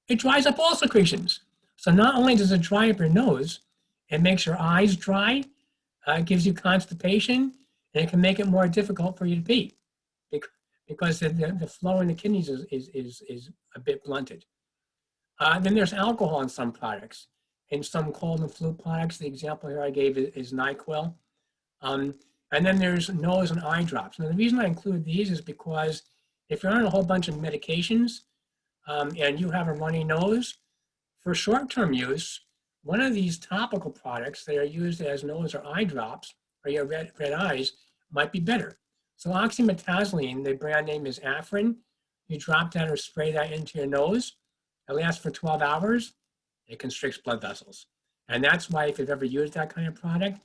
it dries up all secretions. So not only does it dry up your nose, it makes your eyes dry, it gives you constipation, and it can make it more difficult for you to pee because the flow in the kidneys is a bit blunted. Then there's alcohol in some products. In some cold and flu products, the example here I gave is NyQuil. And then there's nose and eye drops. Now the reason I include these is because if you're on a whole bunch of medications and you have a runny nose, for short-term use, one of these topical products that are used as nose or eye drops for your red eyes might be better. So oxymetazoline, the brand name is Afrin. You drop that or spray that into your nose. It lasts for 12 hours. It constricts blood vessels. And that's why if you've ever used that kind of product,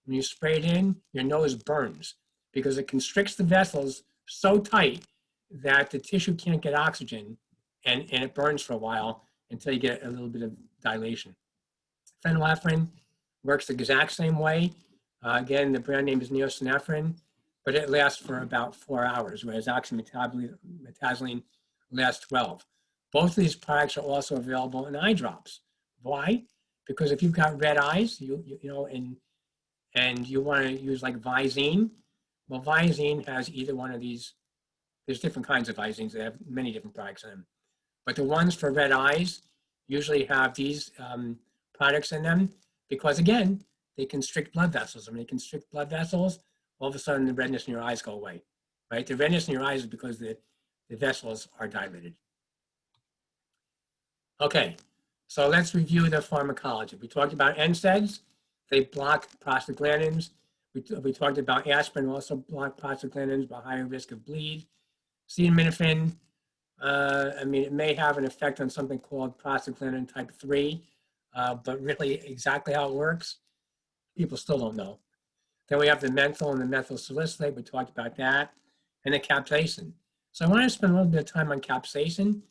when you spray it in, your nose burns because it constricts the vessels so tight that the tissue can't get oxygen and it burns for a while until you get a little bit of dilation. Phenylephrine works the exact same way. Again, the brand name is neosynephrine, but it lasts for about 4 hours, whereas oxymetazoline lasts 12. Both of these products are also available in eye drops. Why? Because if you've got red eyes, and you want to use like Visine, well, Visine has either one of these. There's different kinds of Visines. They have many different products in them. But the ones for red eyes usually have these products in them because, again, they constrict blood vessels. And when they constrict blood vessels, all of a sudden the redness in your eyes go away, right? The redness in your eyes is because the vessels are dilated. Okay, so let's review the pharmacology. We talked about NSAIDs. They block prostaglandins. We talked about aspirin, also block prostaglandins by higher risk of bleed. Acetaminophen, I mean, it may have an effect on something called prostaglandin type 3, but really exactly how it works, people still don't know. Then we have the menthol and the methyl salicylate. We talked about that, and the capsaicin. So I want to spend a little bit of time on capsaicin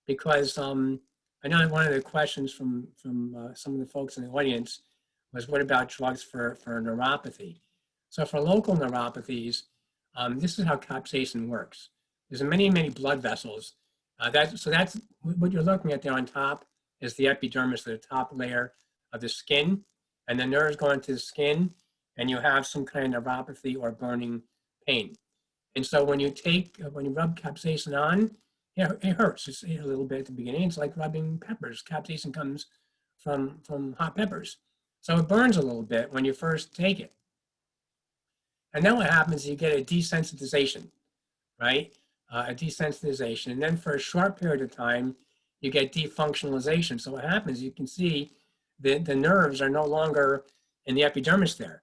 because I know one of the questions from some of the folks in the audience was, what about drugs for neuropathy? So for local neuropathies, this is how capsaicin works. There's many, many blood vessels. So that's what you're looking at there on top is the epidermis, the top layer of the skin, and the nerves go into the skin, and you have some kind of neuropathy or burning pain. And so when you rub capsaicin on, it hurts. It's a little bit at the beginning. It's like rubbing peppers. Capsaicin comes from hot peppers. So it burns a little bit when you first take it. And then what happens is you get a desensitization, right? A desensitization. And then for a short period of time, you get defunctionalization. So what happens, you can see the nerves are no longer in the epidermis there.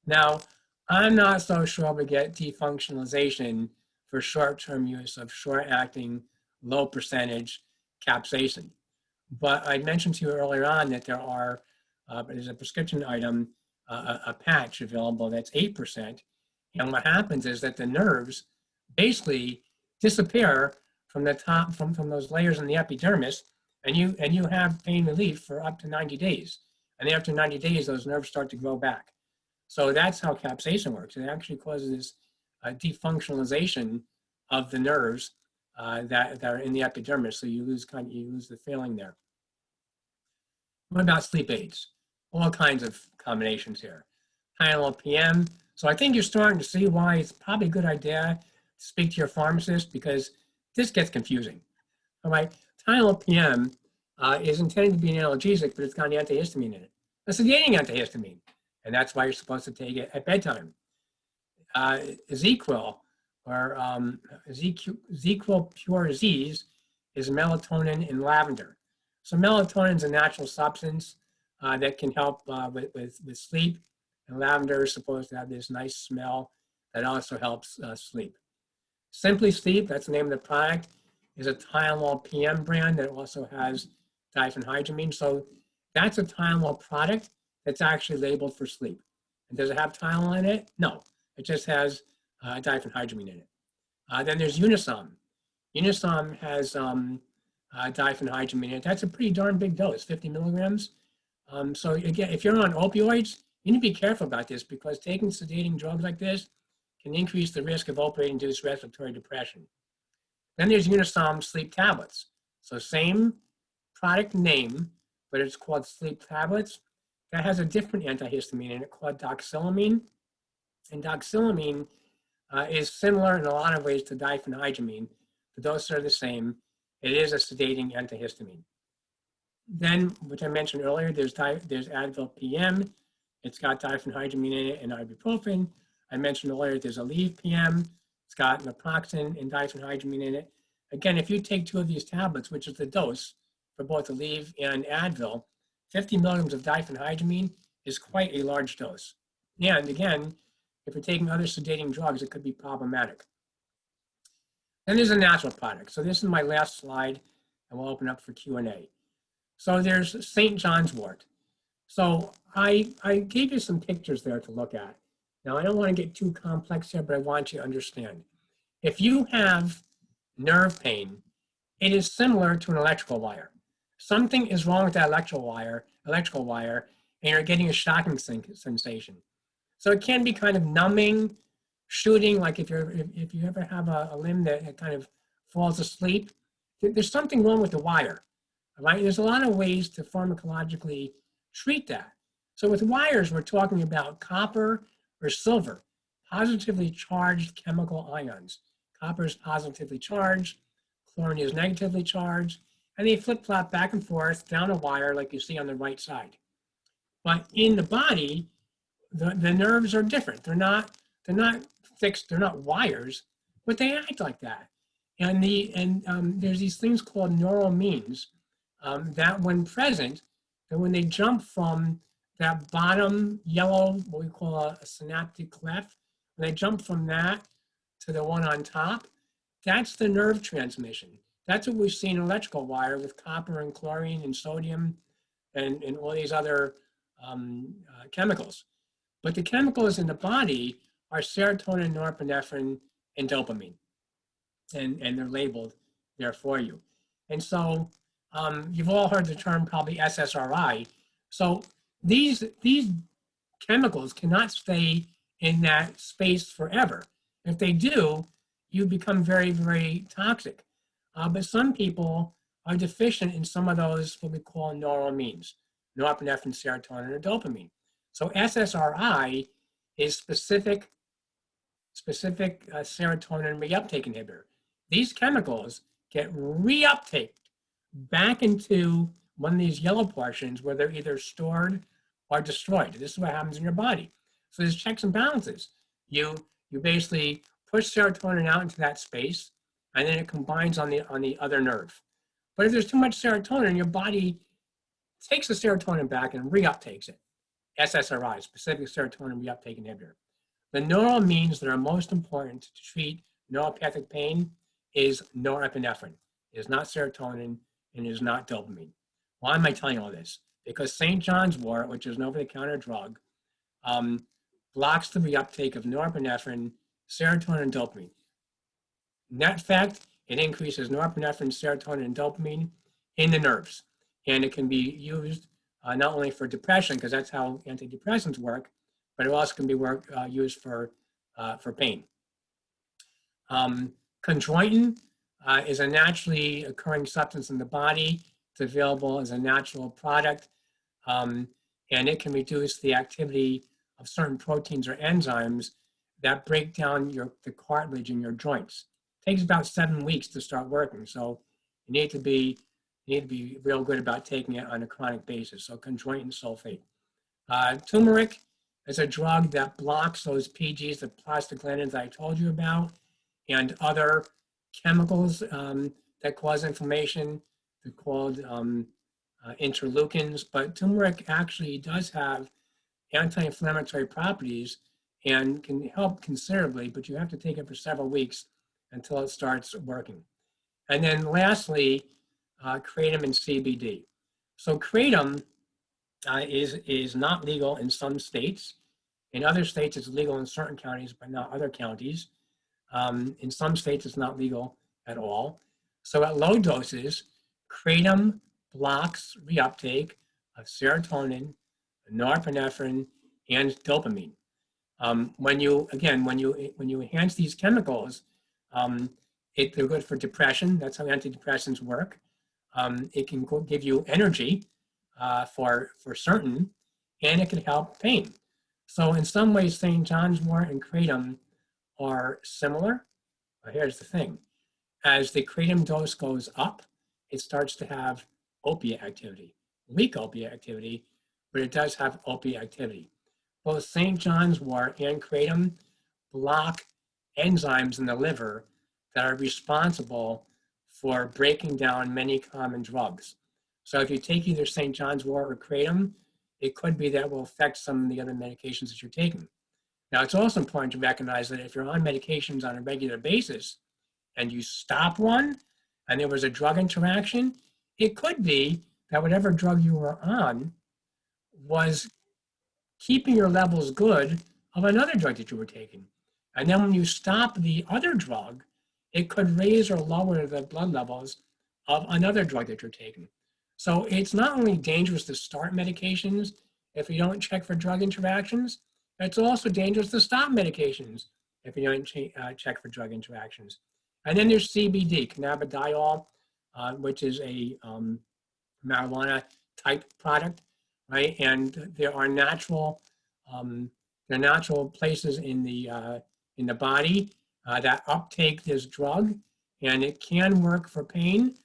Now, I'm not so sure we get defunctionalization for short-term use of short-acting, low percentage capsaicin. But I mentioned to you earlier on that there's a prescription item, a patch available that's 8%. And what happens is that the nerves basically disappear from the top, from those layers in the epidermis, and you have pain relief for up to 90 days. And after 90 days, those nerves start to grow back. So that's how capsaicin works. It actually causes defunctionalization of the nerves that are in the epidermis. So you lose the feeling there. What about sleep aids? All kinds of combinations here. Tylenol PM. So I think you're starting to see why it's probably a good idea to speak to your pharmacist, because this gets confusing. All right, Tylenol PM is intended to be an analgesic, but it's got an antihistamine in it. A sedating antihistamine, and that's why you're supposed to take it at bedtime. ZQL, or ZQL Pure Z's, is melatonin in lavender. So melatonin is a natural substance that can help with sleep, and lavender is supposed to have this nice smell that also helps sleep. Simply Sleep, that's the name of the product, is a Tylenol PM brand that also has diphenhydramine. So that's a Tylenol product that's actually labeled for sleep. And does it have Tylenol in it? No, it just has diphenhydramine in it. Then there's Unisom. Unisom has diphenhydramine in it. That's a pretty darn big dose, 50 milligrams. So again, if you're on opioids, you need to be careful about this, because taking sedating drugs like this can increase the risk of opioid-induced respiratory depression. Then there's Unisom sleep tablets. So same product name, but it's called sleep tablets. That has a different antihistamine in it called doxylamine. And doxylamine is similar in a lot of ways to diphenhydramine. The doses are the same. It is a sedating antihistamine. Then, which I mentioned earlier, there's Advil PM. It's got diphenhydramine in it and ibuprofen. I mentioned earlier there's Aleve PM. It's got naproxen and diphenhydramine in it. Again, if you take 2 of these tablets, which is the dose for both Aleve and Advil, 50 milligrams of diphenhydramine is quite a large dose. And again, if you're taking other sedating drugs, it could be problematic. Then there's a natural product. So this is my last slide, and we'll open up for Q&A. So there's St. John's wort. So I gave you some pictures there to look at. Now, I don't want to get too complex here, but I want you to understand. If you have nerve pain, it is similar to an electrical wire. Something is wrong with that electrical wire, and you're getting a shocking sensation. So it can be kind of numbing, shooting, like if you ever have a limb that kind of falls asleep, there's something wrong with the wire, right? There's a lot of ways to pharmacologically treat that. So with wires, we're talking about copper or silver, positively charged chemical ions. Copper is positively charged, chlorine is negatively charged, and they flip-flop back and forth down a wire like you see on the right side. But in the body, the nerves are different. They're not fixed. They're not wires, but they act like that. And there's these things called neural means that, when present, that when they jump from that bottom yellow, what we call a synaptic cleft, when they jump from that to the one on top, that's the nerve transmission. That's what we see in electrical wire with copper and chlorine and sodium and all these other chemicals. But the chemicals in the body are serotonin, norepinephrine, and dopamine. And they're labeled there for you. And so you've all heard the term probably SSRI. So these chemicals cannot stay in that space forever. If they do, you become very, very toxic. But some people are deficient in some of those, what we call neural means, norepinephrine, serotonin, or dopamine. So SSRI is specific serotonin reuptake inhibitor. These chemicals get reuptaked back into one of these yellow portions where they're either stored or destroyed. This is what happens in your body. So there's checks and balances. You basically push serotonin out into that space, and then it combines on the other nerve. But if there's too much serotonin, your body takes the serotonin back and reuptakes it. SSRI, specific serotonin reuptake inhibitor. The neural means that are most important to treat neuropathic pain is norepinephrine. It is not serotonin, and it is not dopamine. Why am I telling you all this? Because St. John's wort, which is an over-the-counter drug, blocks the reuptake of norepinephrine, serotonin, and dopamine. Net fact, it increases norepinephrine, serotonin, and dopamine in the nerves. And it can be used not only for depression, because that's how antidepressants work, but it also can be used for pain. Chondroitin is a naturally occurring substance in the body. It's available as a natural product, and it can reduce the activity of certain proteins or enzymes that break down the cartilage in your joints. It takes about 7 weeks to start working, so you need to be real good about taking it on a chronic basis. So chondroitin sulfate. Turmeric is a drug that blocks those PGs, the prostaglandins I told you about, and other chemicals that cause inflammation. They're called interleukins, but turmeric actually does have anti-inflammatory properties and can help considerably, but you have to take it for several weeks until it starts working. And then lastly, kratom and CBD. So kratom is not legal in some states. In other states, it's legal in certain counties, but not other counties. In some states, it's not legal at all. So at low doses, kratom blocks reuptake of serotonin, norepinephrine, and dopamine. When you enhance these chemicals, they're good for depression. That's how antidepressants work. It can give you energy for certain, and it can help pain. So in some ways, St. John's wort and kratom are similar. But here's the thing. As the kratom dose goes up, it starts to have opiate activity. Weak opiate activity, but it does have opiate activity. Both St. John's wort and kratom block enzymes in the liver that are responsible for breaking down many common drugs. So if you take either St. John's wort or kratom, it could be that will affect some of the other medications that you're taking. Now, it's also important to recognize that if you're on medications on a regular basis and you stop one and there was a drug interaction, it could be that whatever drug you were on was keeping your levels good of another drug that you were taking. And then when you stop the other drug, it could raise or lower the blood levels of another drug that you're taking. So it's not only dangerous to start medications if you don't check for drug interactions, it's also dangerous to stop medications if you don't check for drug interactions. And then there's CBD, cannabidiol, which is a marijuana type product, right? And there are natural places in the body that uptake this drug, and it can work for pain.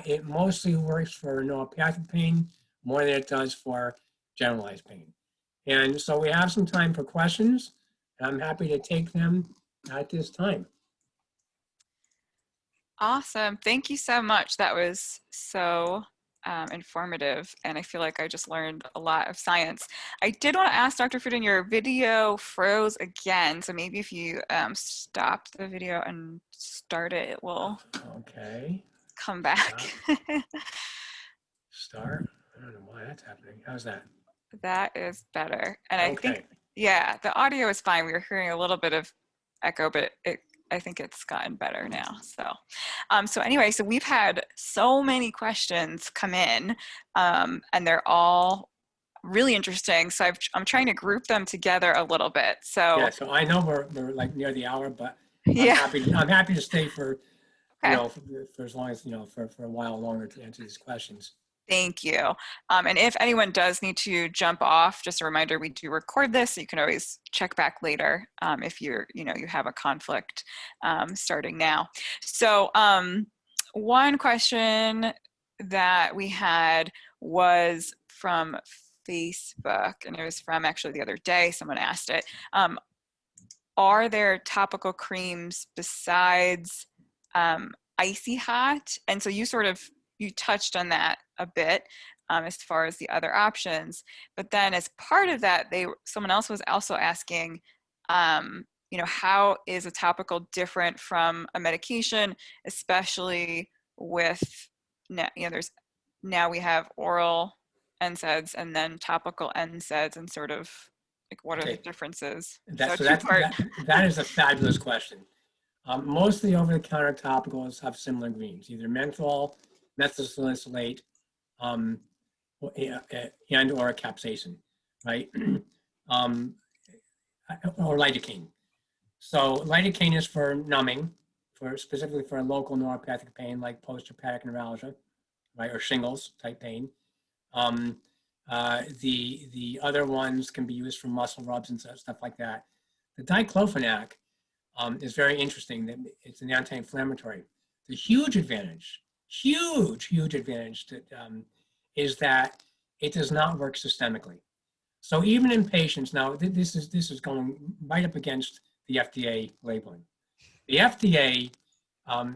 It mostly works for neuropathic pain more than it does for generalized pain. And so we have some time for questions, and I'm happy to take them at this time. Awesome. Thank you so much. That was so informative, and I feel like I just learned a lot of science. I did want to ask Dr. Fudin, your video froze again, so maybe if you stop the video and start it, it will Okay. come back. Start. I don't know why that's happening. How's that? That is better. And I think, Okay. yeah, the audio is fine. We were hearing a little bit of echo, but I think it's gotten better now. So anyway, so we've had so many questions come in, and they're all really interesting. So I'm trying to group them together a little bit. Yeah, So so I know we're like near the hour, but yeah, I'm happy to stay for, okay. for as long as, for a while longer to answer these questions. Thank you. And if anyone does need to jump off, just a reminder, we do record this, so you can always check back later if you have a conflict starting now. So one question that we had was from Facebook, and it was from actually the other day, someone asked it. Are there topical creams besides Icy Hot? And so you touched on that a bit as far as the other options, but then as part of that, someone else was also asking, how is a topical different from a medication, especially with now we have oral NSAIDs and then topical NSAIDs, and sort of like what are the differences? So two-part. That is a fabulous question. Most of the over-the-counter topicals have similar ingredients, either menthol, methylsalicylate, and or a capsaicin, right? Or lidocaine. So lidocaine is for numbing, specifically for a local neuropathic pain like post-herpetic neuralgia, right, or shingles type pain. The other ones can be used for muscle rubs and stuff like that. The diclofenac is very interesting. That it's an anti-inflammatory. The huge advantage is that it does not work systemically. So even in patients, now this is going right up against the FDA labeling. The FDA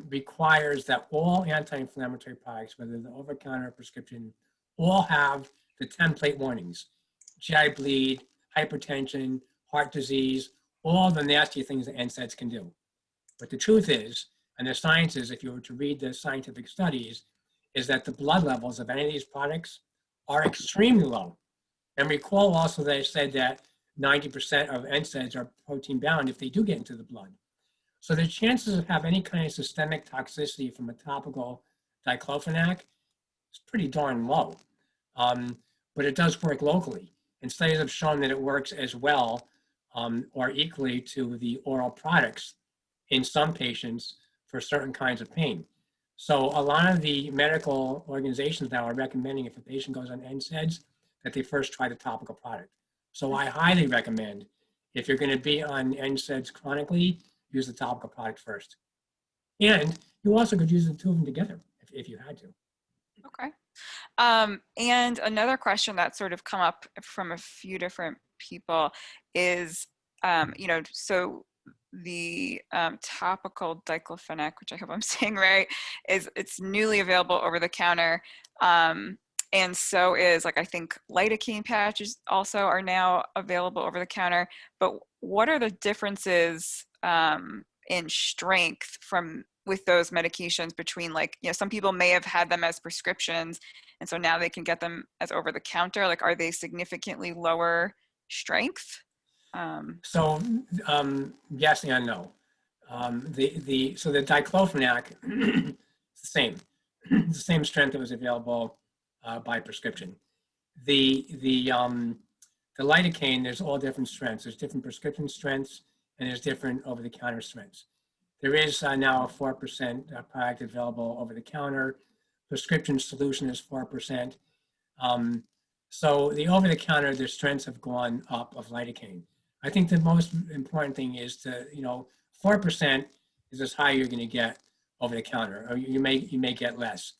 requires that all anti-inflammatory products, whether they're over-the-counter or prescription, all have the template warnings: GI bleed, hypertension, heart disease, all the nasty things that NSAIDs can do. But the truth is, and the science is, if you were to read the scientific studies, is that the blood levels of any of these products are extremely low. And recall also that I said that 90% of NSAIDs are protein bound if they do get into the blood. So the chances of having any kind of systemic toxicity from a topical diclofenac is pretty darn low. But it does work locally. And studies have shown that it works as well or equally to the oral products in some patients for certain kinds of pain. So a lot of the medical organizations now are recommending, if a patient goes on NSAIDs, that they first try the topical product. So I highly recommend, if you're going to be on NSAIDs chronically, use the topical product first. And you also could use the two of them together if you had to. Okay. And another question that's sort of come up from a few different people is, so the topical diclofenac, which I hope I'm saying right, it's newly available over the counter. And so is, like, I think lidocaine patches also are now available over the counter. But what are the differences in strength with those medications between, like, some people may have had them as prescriptions, and so now they can get them as over the counter? Like, are they significantly lower strength? So yes and no. So the diclofenac is the same. It's the same strength that was available by prescription. The lidocaine, there's all different strengths. There's different prescription strengths, and there's different over-the-counter strengths. There is now a 4% product available over the counter. Prescription solution is 4%. So the over the counter, their strengths have gone up of lidocaine. I think the most important thing is to, 4% is as high you're going to get over the counter, or you may get less.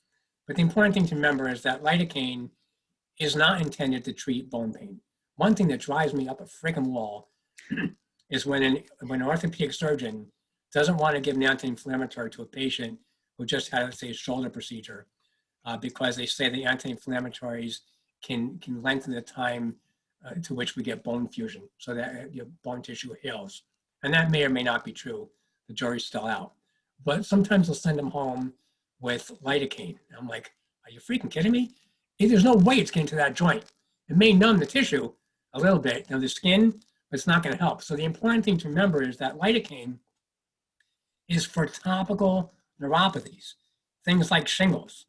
But the important thing to remember is that lidocaine is not intended to treat bone pain. one thing that drives me up a freaking wall is when an orthopedic surgeon doesn't want to give an anti-inflammatory to a patient who just had, let's say, a shoulder procedure, because they say the anti-inflammatories can lengthen the time to which we get bone fusion, so that your bone tissue heals. And that may or may not be true. The jury's still out. But sometimes they'll send them home with lidocaine. I'm like, are you freaking kidding me? There's no way it's getting to that joint. It may numb the tissue a little bit, the skin, but it's not going to help. So the important thing to remember is that lidocaine is for topical neuropathies, things like shingles,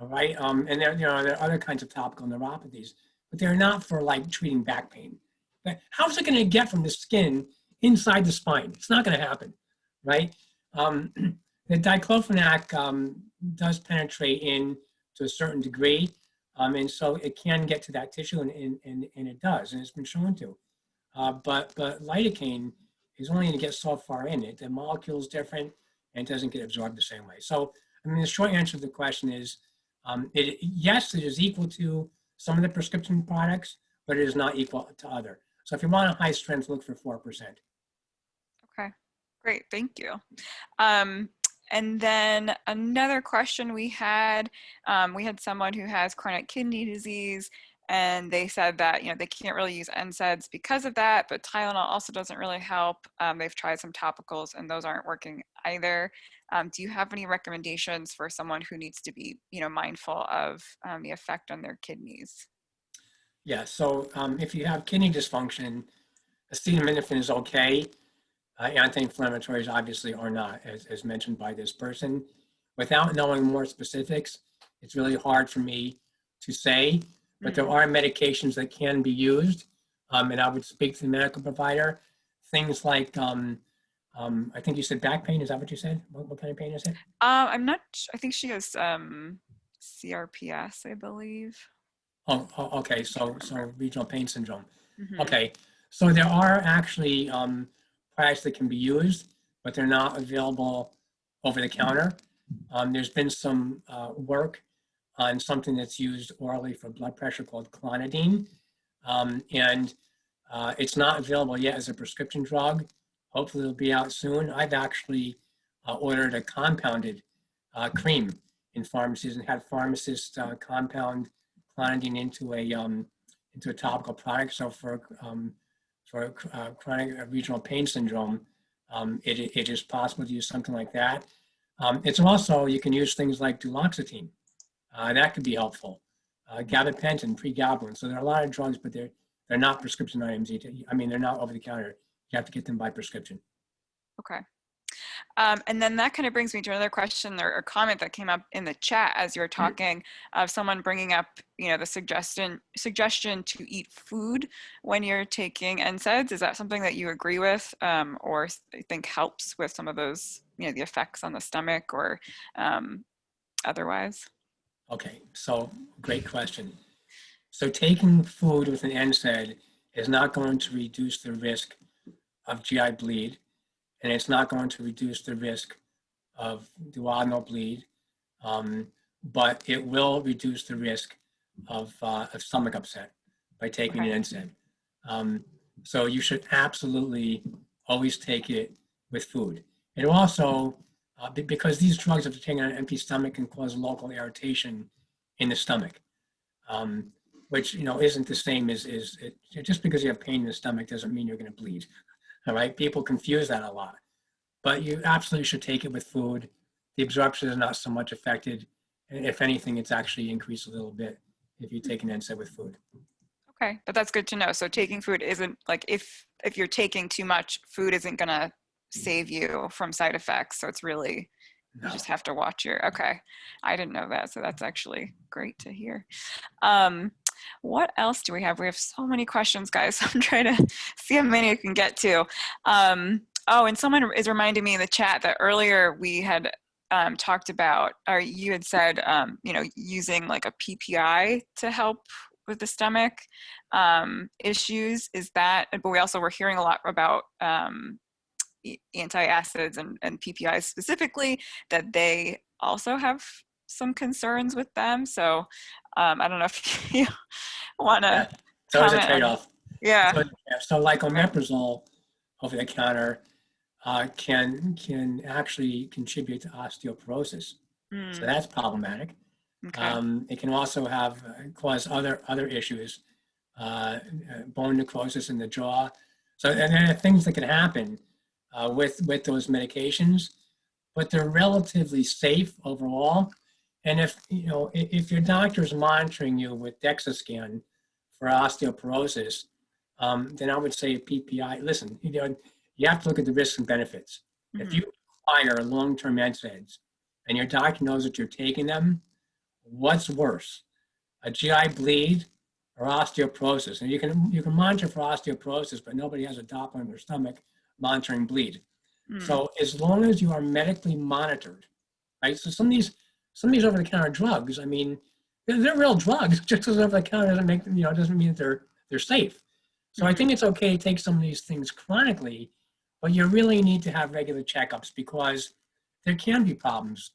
all right? And there are other kinds of topical neuropathies, but they're not for like treating back pain. But how's it going to get from the skin inside the spine? It's not going to happen, right? The diclofenac does penetrate in to a certain degree, and so it can get to that tissue, and it does, and it's been shown to. But lidocaine is only going to get so far in it. The molecule is different, and it doesn't get absorbed the same way. So, I mean, the short answer to the question is, yes, it is equal to some of the prescription products, but it is not equal to other. So if you want a high strength, look for 4%. Okay, great, thank you. And then another question we had someone who has chronic kidney disease, and they said that, they can't really use NSAIDs because of that, but Tylenol also doesn't really help. They've tried some topicals and those aren't working either. Do you have any recommendations for someone who needs to be, mindful of the effect on their kidneys? Yeah, so if you have kidney dysfunction, acetaminophen is okay. Anti-inflammatories obviously are not, as mentioned by this person. Without knowing more specifics, it's really hard for me to say, but there are medications that can be used, and I would speak to the medical provider. Things like, I think you said back pain, is that what you said? What kind of pain is it? I'm not, I think she has CRPS, I believe. Oh, okay, so regional pain syndrome. Mm-hmm. Okay, so there are actually products that can be used, but they're not available over the counter. There's been some work on something that's used orally for blood pressure called clonidine, and it's not available yet as a prescription drug. Hopefully it'll be out soon. I've actually ordered a compounded cream in pharmacies and had pharmacists compound clonidine into a topical product. So for chronic regional pain syndrome, it is possible to use something like that. It's also, you can use things like duloxetine. That could be helpful. Gabapentin, pregabalin. So there are a lot of drugs, but they're not prescription items. I mean, they're not over the counter. You have to get them by prescription. Okay. And then that kind of brings me to another question or comment that came up in the chat as you were talking, of someone bringing up, the suggestion to eat food when you're taking NSAIDs. Is that something that you agree with, or think helps with some of those, the effects on the stomach or otherwise? Okay, so great question. So taking food with an NSAID is not going to reduce the risk of GI bleed, and it's not going to reduce the risk of duodenal bleed, but it will reduce the risk of stomach upset by taking an NSAID. So you should absolutely always take it with food. It also, because these drugs, if you're taking on an empty stomach, can cause local irritation in the stomach, which isn't the same as just because you have pain in the stomach doesn't mean you're going to bleed. All right, people confuse that a lot, but you absolutely should take it with food. The absorption is not so much affected. If anything, it's actually increased a little bit if you take an NSAID with food. Okay, but that's good to know. So taking food isn't like, if you're taking too much, food isn't gonna save you from side effects. So it's really, you just have to watch okay. I didn't know that. So that's actually great to hear. What else do we have? We have so many questions, guys. So I'm trying to see how many I can get to. Oh, and someone is reminding me in the chat that earlier we had talked about, or you had said, using like a PPI to help with the stomach issues. Is that, but we also were hearing a lot about antacids and PPIs specifically, that they also have some concerns with them. So I don't know if you want to It's always a trade-off. Yeah. So like Okay. omeprazole over the counter can actually contribute to osteoporosis. So Mm, that's problematic. okay. It can also cause other issues, bone necrosis in the jaw. So and there are things that can happen with those medications, but they're relatively safe overall. And if your doctor is monitoring you with DEXA scan for osteoporosis, then I would say PPI. Listen, you have to look at the risks and benefits. If Hmm. you require long-term NSAIDs and your doctor knows that you're taking them, what's worse, a GI bleed or osteoporosis? And you can monitor for osteoporosis, but nobody has a Doppler in their stomach monitoring bleed. Mm, So as long as you are medically monitored, right? So some of these over-the-counter drugs, I mean, they're real drugs. Just because over-the-counter doesn't make them, doesn't mean that they're safe. So I hmm. think it's okay to take some of these things chronically, but you really need to have regular checkups because there can be problems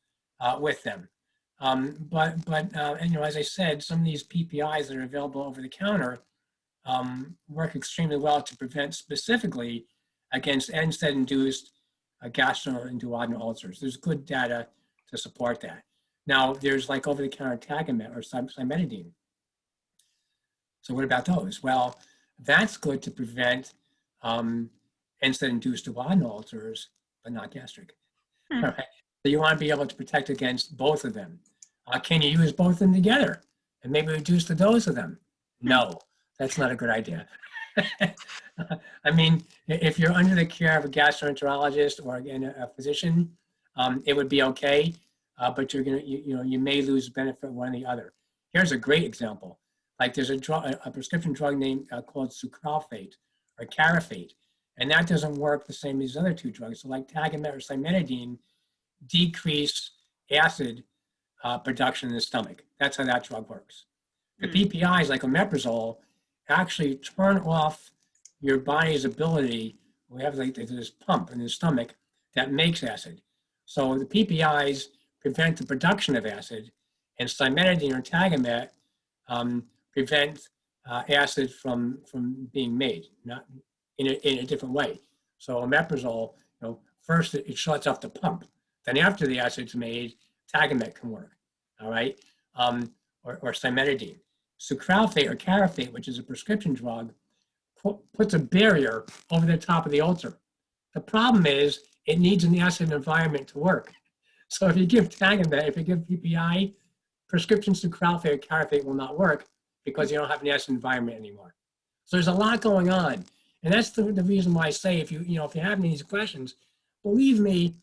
with them. And as I said, some of these PPIs that are available over the counter work extremely well to prevent specifically against NSAID-induced gastroenterological ulcers. There's good data to support that. Now, there's like over-the-counter Tagamet or cimetidine. So what about those? Well, that's good to prevent NSAID-induced duodenal ulcers, but not gastric. Hmm. All right. So you want to be able to protect against both of them. Can you use both of them together and maybe reduce the dose of them? Hmm. No, that's not a good idea. I mean, if you're under the care of a gastroenterologist or again a physician, it would be okay, but you may lose benefit one or the other. Here's a great example. Like there's a prescription drug name called sucralfate or carafate, and that doesn't work the same as the other two drugs. So like Tagamet or cimetidine decrease acid production in the stomach. That's how that drug works. The Mm, PPIs, like omeprazole, actually turn off your body's ability. We have like this pump in the stomach that makes acid. So the PPIs prevent the production of acid, and cimetidine or Tagamet prevent acid from being made, not in a different way. So omeprazole, first it shuts off the pump. Then after the acid's made, Tagamet can work. All right, or cimetidine. Sucralfate or carafate, which is a prescription drug, puts a barrier over the top of the ulcer. The problem is it needs an acid environment to work. So if you give Tagamet, if you give PPI, prescription sucralfate or carafate will not work because you don't have an acid environment anymore. So there's a lot going on. And that's the reason why I say if if you have any of these questions, believe me,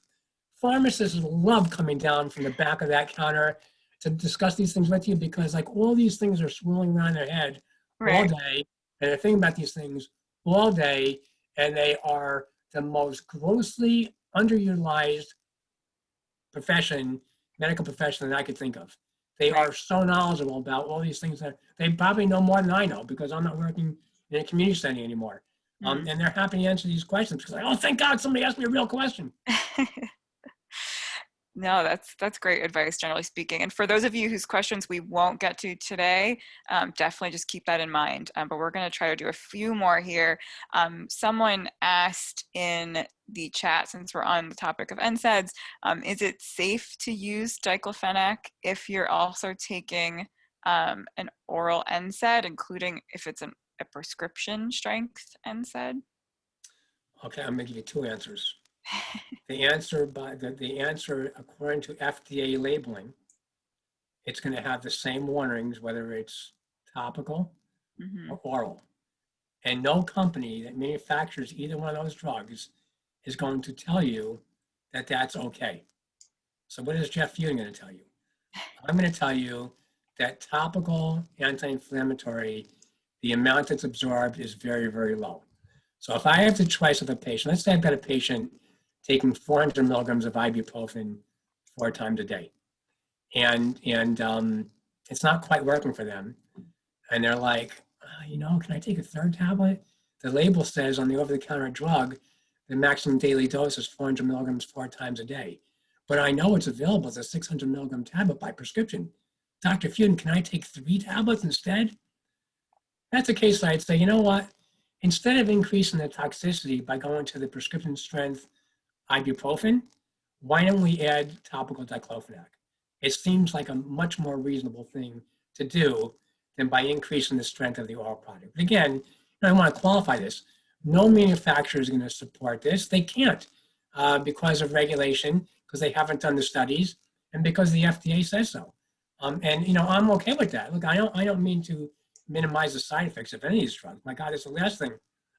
pharmacists love coming down from the back of that counter to discuss these things with you because like all these things are swirling around their head all right. day and they're thinking about these things all day and they are the most grossly underutilized medical profession that I could think of. They Right. are so knowledgeable about all these things that they probably know more than I know because I'm not working in a community setting anymore. Mm. And they're happy to answer these questions because, like, oh, thank God somebody asked me a real question. No, that's great advice, generally speaking. And for those of you whose questions we won't get to today, definitely just keep that in mind. But we're going to try to do a few more here. Someone asked in the chat, since we're on the topic of NSAIDs, is it safe to use diclofenac if you're also taking an oral NSAID, including if it's a prescription strength NSAID? Okay, I'm going to give you two answers. The answer according to FDA labeling, it's going to have the same warnings whether it's topical Hmm. or oral. And no company that manufactures either one of those drugs is going to tell you that that's okay. So what is Jeff Fudin going to tell you? I'm going to tell you that topical anti-inflammatory, the amount that's absorbed is very, very low. So if I have the choice of a patient, let's say I've got a patient taking 400 milligrams of ibuprofen 4 times a day, and it's not quite working for them, and they're like, can I take a third tablet? The label says on the over-the-counter drug, the maximum daily dose is 400 milligrams 4 times a day. But I know it's available as a 600 milligram tablet by prescription. Dr. Fuden, can I take 3 tablets instead? That's a case I'd say, you know what? instead of increasing the toxicity by going to the prescription strength ibuprofen, why don't we add topical diclofenac? It seems like a much more reasonable thing to do than by increasing the strength of the oral product. But again, I want to qualify this. No manufacturer is going to support this. They can't because of regulation, because they haven't done the studies, and because the FDA says so. And I'm okay with that. Look, I don't mean to minimize the side effects of any of these drugs. My God, it's the last thing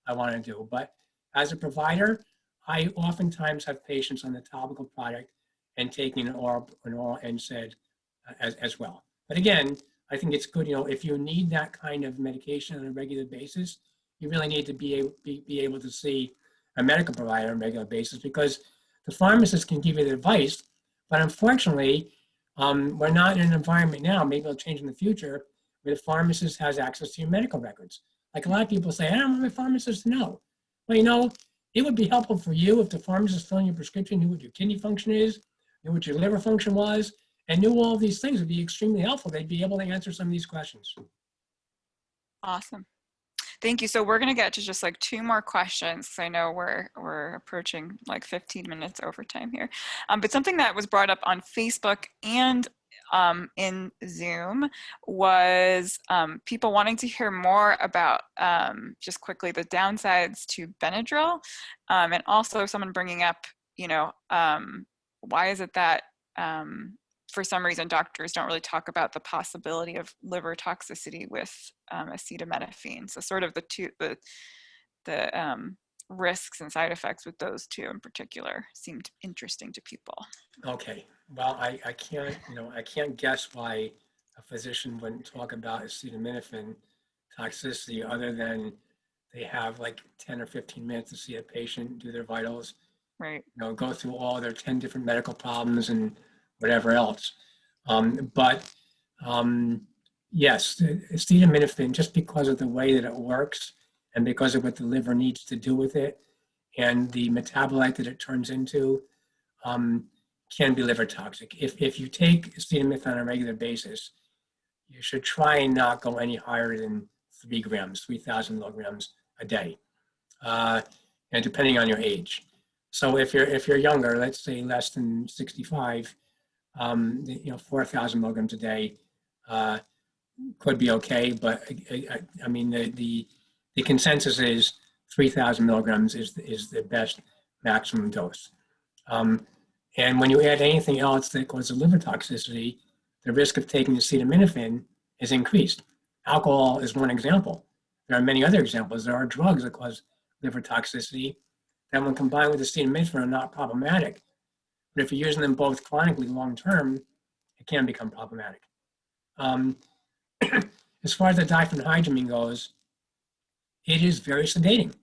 I want to do. But as a provider, I oftentimes have patients on the topical product and taking an oral NSAID as well. But again, I think it's good, if you need that kind of medication on a regular basis, you really need to be able to see a medical provider on a regular basis, because the pharmacist can give you the advice, but unfortunately, we're not in an environment now, maybe it'll change in the future, where the pharmacist has access to your medical records. Like a lot of people say, I don't want my pharmacist to know. Well, it would be helpful for you if the pharmacist filling your prescription knew what your kidney function is, knew what your liver function was, and knew all these things. Would be extremely helpful. They'd be able to answer some of these questions. Awesome. Thank you. So we're going to get to just like 2 more questions. I know we're approaching like 15 minutes overtime here. But something that was brought up on Facebook and in Zoom was people wanting to hear more about just quickly the downsides to Benadryl, and also someone bringing up, why is it that for some reason doctors don't really talk about the possibility of liver toxicity with acetaminophen. So sort of the risks and side effects with those 2 in particular seemed interesting to people. Okay, well, I can't, I can't guess why a physician wouldn't talk about acetaminophen toxicity other than they have like 10 or 15 minutes to see a patient, do their vitals, right? Go through all their 10 different medical problems and whatever else. Yes, acetaminophen, just because of the way that it works and because of what the liver needs to do with it and the metabolite that it turns into, can be liver toxic. If you take acetaminophen on a regular basis, you should try and not go any higher than 3 grams, 3,000 milligrams a day, and depending on your age. So if you're younger, let's say less than 65, 4,000 milligrams a day could be okay. But I mean, the consensus is 3,000 milligrams is the best maximum dose. And when you add anything else that causes liver toxicity, the risk of taking acetaminophen is increased. Alcohol is one example. There are many other examples. There are drugs that cause liver toxicity that when combined with acetaminophen are not problematic. But if you're using them both chronically long-term, it can become problematic. As far as the diphenhydramine goes, it is very sedating.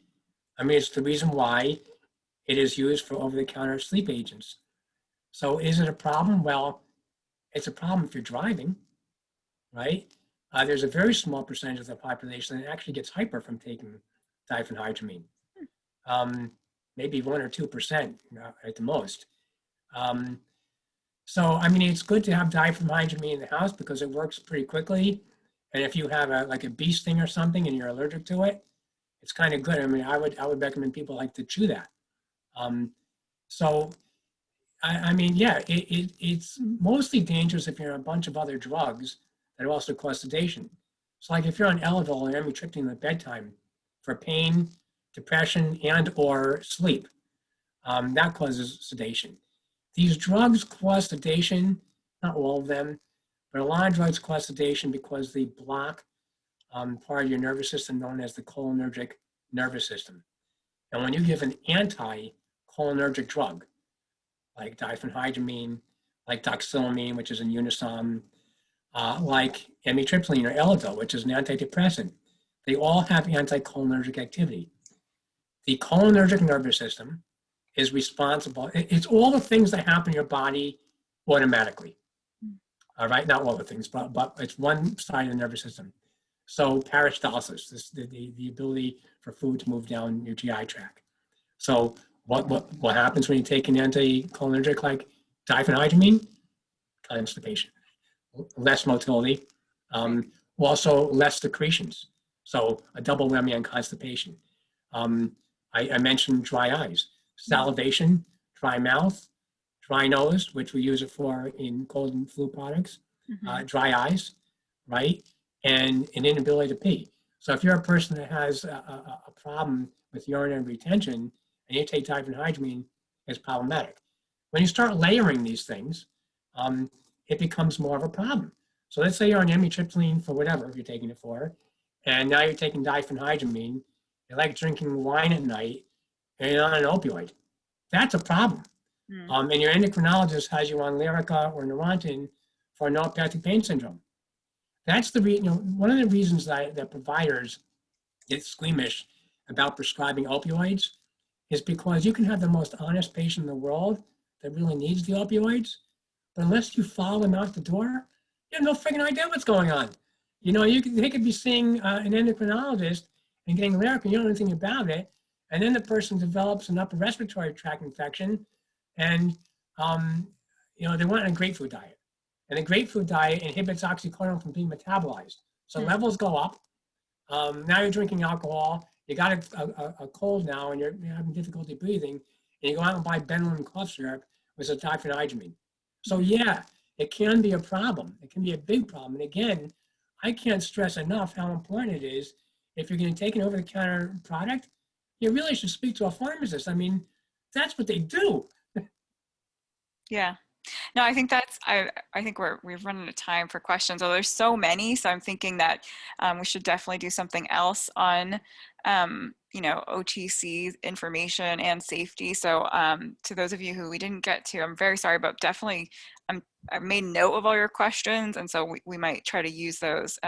I mean, it's the reason why it is used for over-the-counter sleep agents. So is it a problem? Well, it's a problem if you're driving, right? There's a very small percentage of the population that actually gets hyper from taking diphenhydramine. Maybe 1 or 2% at the most. So, I mean, it's good to have diphenhydramine in the house because it works pretty quickly. And if you have like a bee sting or something and you're allergic to it, it's kind of good. I mean, I would recommend people like to chew that. I mean, yeah, it's mostly dangerous if you're on a bunch of other drugs that also cause sedation. So like if you're on Elavil or amitriptyline at bedtime for pain, depression, and or sleep, that causes sedation. These drugs cause sedation, not all of them, but a lot of drugs cause sedation because they block part of your nervous system known as the cholinergic nervous system. And when you give an anti-cholinergic drug, like diphenhydramine, like doxylamine, which is an Unisom, like amitriptyline or Elavil, which is an antidepressant, they all have anticholinergic activity. The cholinergic nervous system is responsible. It's all the things that happen in your body automatically. All right, not all the things, but it's one side of the nervous system. So peristalsis, the ability for food to move down your GI tract. So what happens when you take an anticholinergic like diphenhydramine? Constipation, less motility, also less secretions. So a double whammy on constipation. I mentioned dry eyes, salivation, dry mouth, dry nose, which we use it for in cold and flu products, Mm-hmm. dry eyes, right? And an inability to pee. So if you're a person that has a problem with urinary retention and you take diphenhydramine, it's problematic. When you start layering these things, it becomes more of a problem. So let's say you're on amitriptyline for whatever you're taking it for, and now you're taking diphenhydramine, you're like drinking wine at night, and you're on an opioid. That's a problem. Mm. And your endocrinologist has you on Lyrica or Neurontin for neuropathic pain syndrome. That's one of the reasons that providers get squeamish about prescribing opioids is because you can have the most honest patient in the world that really needs the opioids, but unless you follow them out the door, you have no freaking idea what's going on. They could be seeing an endocrinologist and getting Lyrica, you don't know anything about it, and then the person develops an upper respiratory tract infection, and they want a grapefruit diet. And the grapefruit diet inhibits oxycodone from being metabolized. So levels go up. Now you're drinking alcohol. You got a cold now, and you're having difficulty breathing. And you go out and buy Benylin cough syrup with a diphenhydramine. So yeah, it can be a problem. It can be a big problem. And again, I can't stress enough how important it is. If you're going to take an over-the-counter product, you really should speak to a pharmacist. I mean, that's what they do. Yeah. No, I think I think we've run out of time for questions. Oh, there's so many, so I'm thinking that we should definitely do something else on OTC information and safety. So to those of you who we didn't get to, I'm very sorry, but definitely I've made note of all your questions, and so we might try to use those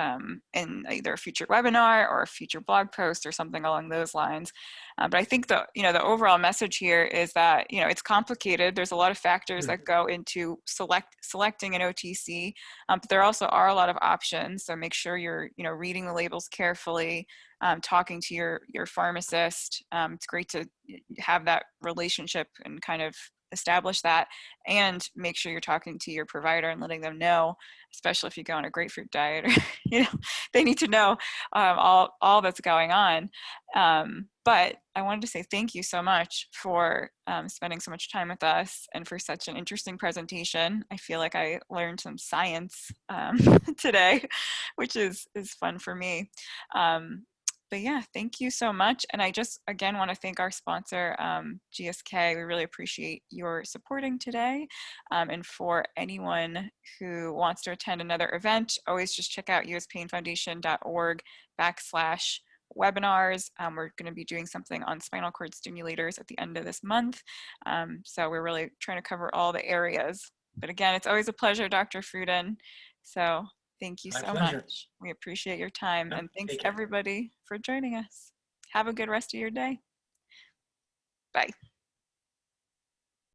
in either a future webinar or a future blog post or something along those lines. But I think the overall message here is that it's complicated. There's a lot of factors that go into selecting an OTC, but there also are a lot of options. So make sure you're reading the labels carefully, talking to your pharmacist. It's great to have that relationship and kind of establish that, and make sure you're talking to your provider and letting them know, especially if you go on a grapefruit diet, or they need to know all that's going on. But I wanted to say thank you so much for spending so much time with us and for such an interesting presentation. I feel like I learned some science today, which is fun for me. But yeah, thank you so much. And I just, again, want to thank our sponsor, GSK. We really appreciate your supporting today. And for anyone who wants to attend another event, always just check out uspainfoundation.org/webinars. We're going to be doing something on spinal cord stimulators at the end of this month. So we're really trying to cover all the areas. But again, it's always a pleasure, Dr. Fudin. So thank you so much. We appreciate your time, and thanks everybody for joining us. Have a good rest of your day. Bye.